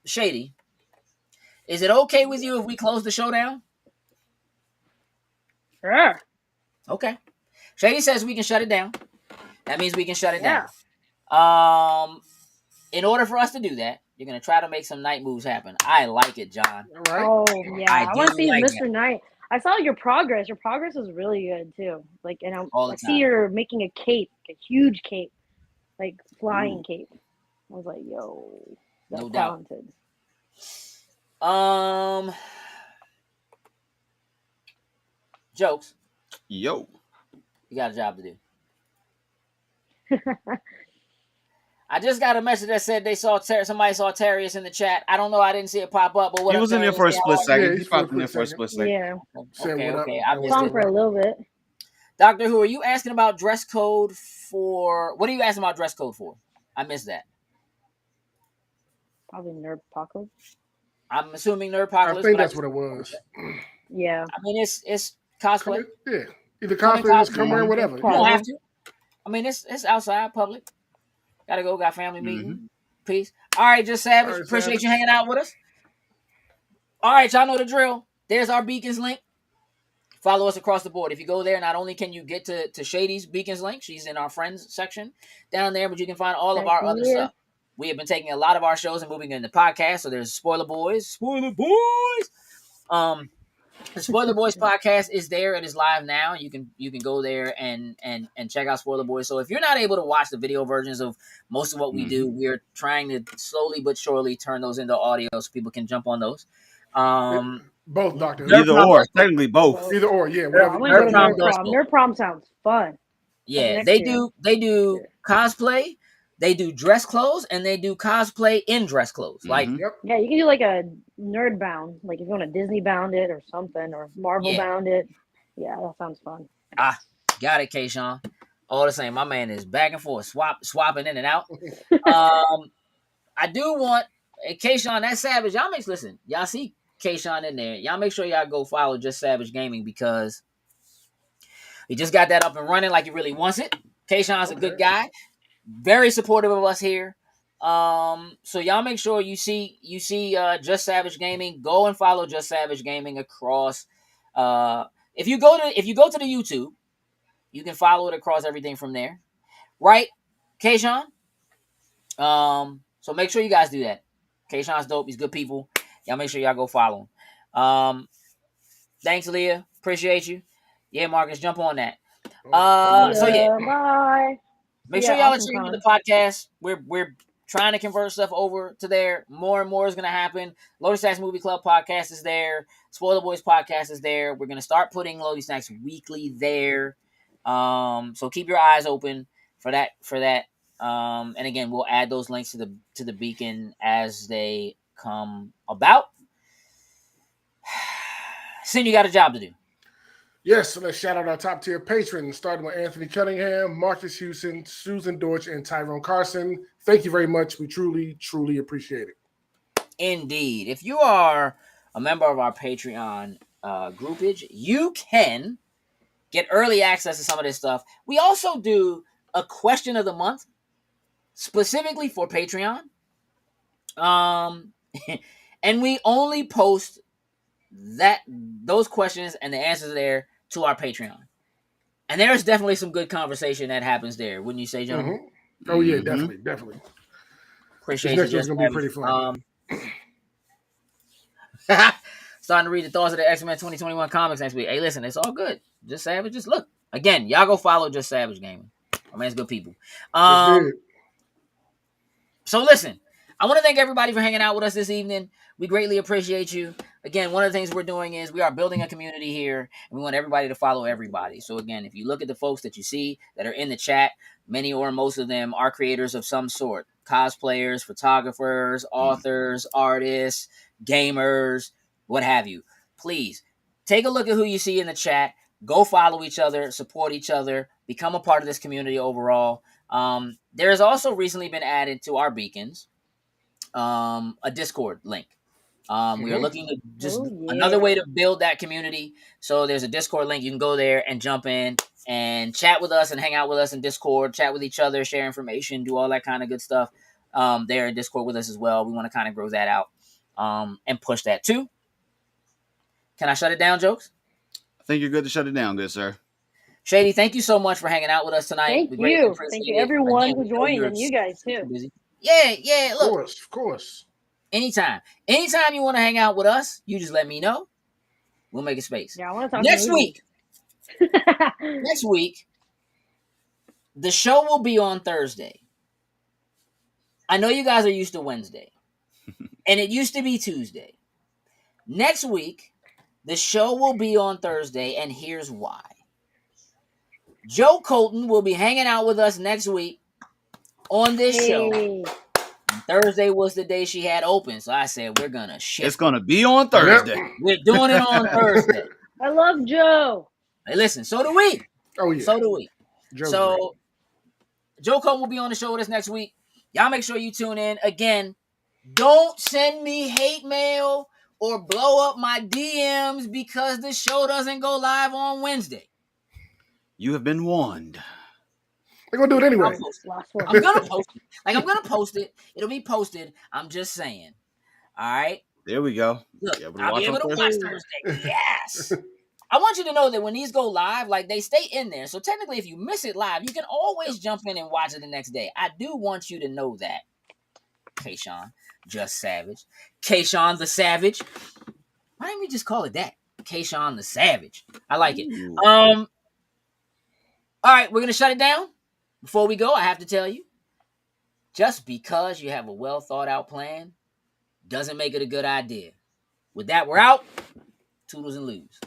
Shady, is it okay with you if we close the show down? Sure. Okay. Shady says we can shut it down. That means we can shut it down. In order for us to do that, you're gonna try to make some night moves happen. I like it, John. Right. Oh yeah, I want to see like Mr. Knight. I saw your progress. Your progress is really good too. Like, and I see you're making a cape, a huge cape, like flying cape. I was like, yo, that's no talented. Jokes. Yo, you got a job to do. I just got a message that said somebody saw Terrius in the chat. I don't know. I didn't see it pop up, but what he was in there for a split second. He popped in there for a split second. Yeah. Okay. I missed it for a little bit. Doctor Who, are you asking about dress code for? What are you asking about dress code for? I missed that. Probably Nerdpocalypse. I'm assuming Nerdpocalypse. I think that's what it was. Yeah. I mean, it's cosplay. Yeah. Either cosplay or come wear whatever. You don't have to. I mean, it's outside, public. Gotta go. Got family meeting. Peace. All right, Just Savage. Right, appreciate you hanging out with us. All right, y'all know the drill. There's our Beacons link. Follow us across the board. If you go there, not only can you get to Shady's Beacons link, she's in our friends section down there, but you can find all of our other stuff. We have been taking a lot of our shows and moving into podcasts. So there's Spoiler Boys. The Spoiler Boys podcast is there. It is live now. You can go there and check out Spoiler Boys. So if you're not able to watch the video versions of most of what we do, we're trying to slowly but surely turn those into audio so people can jump on those. Both, Doctor. Either or. Technically both. Either or, yeah. Nerd Prom sounds fun. Yeah, they do cosplay. They do dress clothes, and they do cosplay in dress clothes. Like, yeah, you can do like a nerd bound, like if you want to Disney bound it or something, or Marvel bound it. Yeah, that sounds fun. Got it, Kayshawn. All the same, my man is back and forth, swapping in and out. I do want Kayshawn, that Savage. Y'all see Kayshawn in there. Y'all make sure y'all go follow Just Savage Gaming because he just got that up and running like he really wants it. Kayshawn's a good guy. Very supportive of us here. So y'all make sure you see Just Savage Gaming. Go and follow Just Savage Gaming across. If you go to the YouTube, you can follow it across everything from there. Right, Kayshawn? So make sure you guys do that. Kayshawn's dope. He's good people. Y'all make sure y'all go follow him. Thanks, Leah. Appreciate you. Yeah, Marcus, jump on that. Bye. Make sure y'all are checking out the podcast. We're trying to convert stuff over to there. More and more is going to happen. Loaded Snacks Movie Club podcast is there. Spoiler Boys podcast is there. We're going to start putting Loaded Snacks weekly there. So keep your eyes open for that. And again, we'll add those links to the Beacon as they come about. Sin, you got a job to do. Yes, so let's shout out our top tier patrons, starting with Anthony Cunningham, Marcus Houston, Susan Deutsch, and Tyrone Carson. Thank you very much. We truly, truly appreciate it. Indeed. If you are a member of our Patreon groupage, you can get early access to some of this stuff. We also do a question of the month specifically for Patreon. And we only post those questions and the answers there to our Patreon. And there's definitely some good conversation that happens there, wouldn't you say, gentlemen? Oh yeah, definitely. Appreciate this it. Next one's gonna be pretty fun. Starting to read the thoughts of the X-Men 2021 comics next week. Hey, listen, it's all good. Just Savage, just look. Again, y'all go follow Just Savage Gaming. My man's good people. So listen, I want to thank everybody for hanging out with us this evening. We greatly appreciate you. Again, one of the things we're doing is we are building a community here, and we want everybody to follow everybody. So again, if you look at the folks that you see that are in the chat, many or most of them are creators of some sort. Cosplayers, photographers, authors, artists, gamers, what have you. Please take a look at who you see in the chat. Go follow each other, support each other, become a part of this community overall. There has also recently been added to our beacons a Discord link. We are looking at just another way to build that community. So there's a Discord link. You can go there and jump in and chat with us and hang out with us in Discord, chat with each other, share information, do all that kind of good stuff there in Discord with us as well. We want to kind of grow that out and push that too. Can I shut it down, Jokes? I think you're good to shut it down, good sir. Shady, thank you so much for hanging out with us tonight. Thank you. Thank you, everyone who joined, and you guys too. Busy. Yeah. Look, of course. Anytime you want to hang out with us, you just let me know. We'll make a space. Yeah, I want to talk next week. Next week, the show will be on Thursday. I know you guys are used to Wednesday, and it used to be Tuesday. Next week, the show will be on Thursday, and here's why. Joe Colton will be hanging out with us next week on this show. And Thursday was the day she had open, so I said we're gonna shift. It's gonna be on Thursday. We're doing it on Thursday. I love Joe. Hey, listen, so do we. Oh yeah, so do we. Joe's so great. Joe Colton will be on the show with us next week. Y'all make sure you tune in. Again, don't send me hate mail or blow up my DMs because the show doesn't go live on Wednesday. You have been warned. They're gonna do it anyway. I'm gonna post it. I'm gonna post it. It'll be posted. I'm just saying. All right. There we go. Look, I'll be able to watch Thursday. Yes. I want you to know that when these go live, they stay in there. So technically, if you miss it live, you can always jump in and watch it the next day. I do want you to know that. Kayshawn, just Savage. Kayshawn the Savage. Why didn't we just call it that? Kayshawn the Savage. I like it. All right, we're going to shut it down. Before we go, I have to tell you, just because you have a well thought out plan doesn't make it a good idea. With that, we're out. Toodles and lose.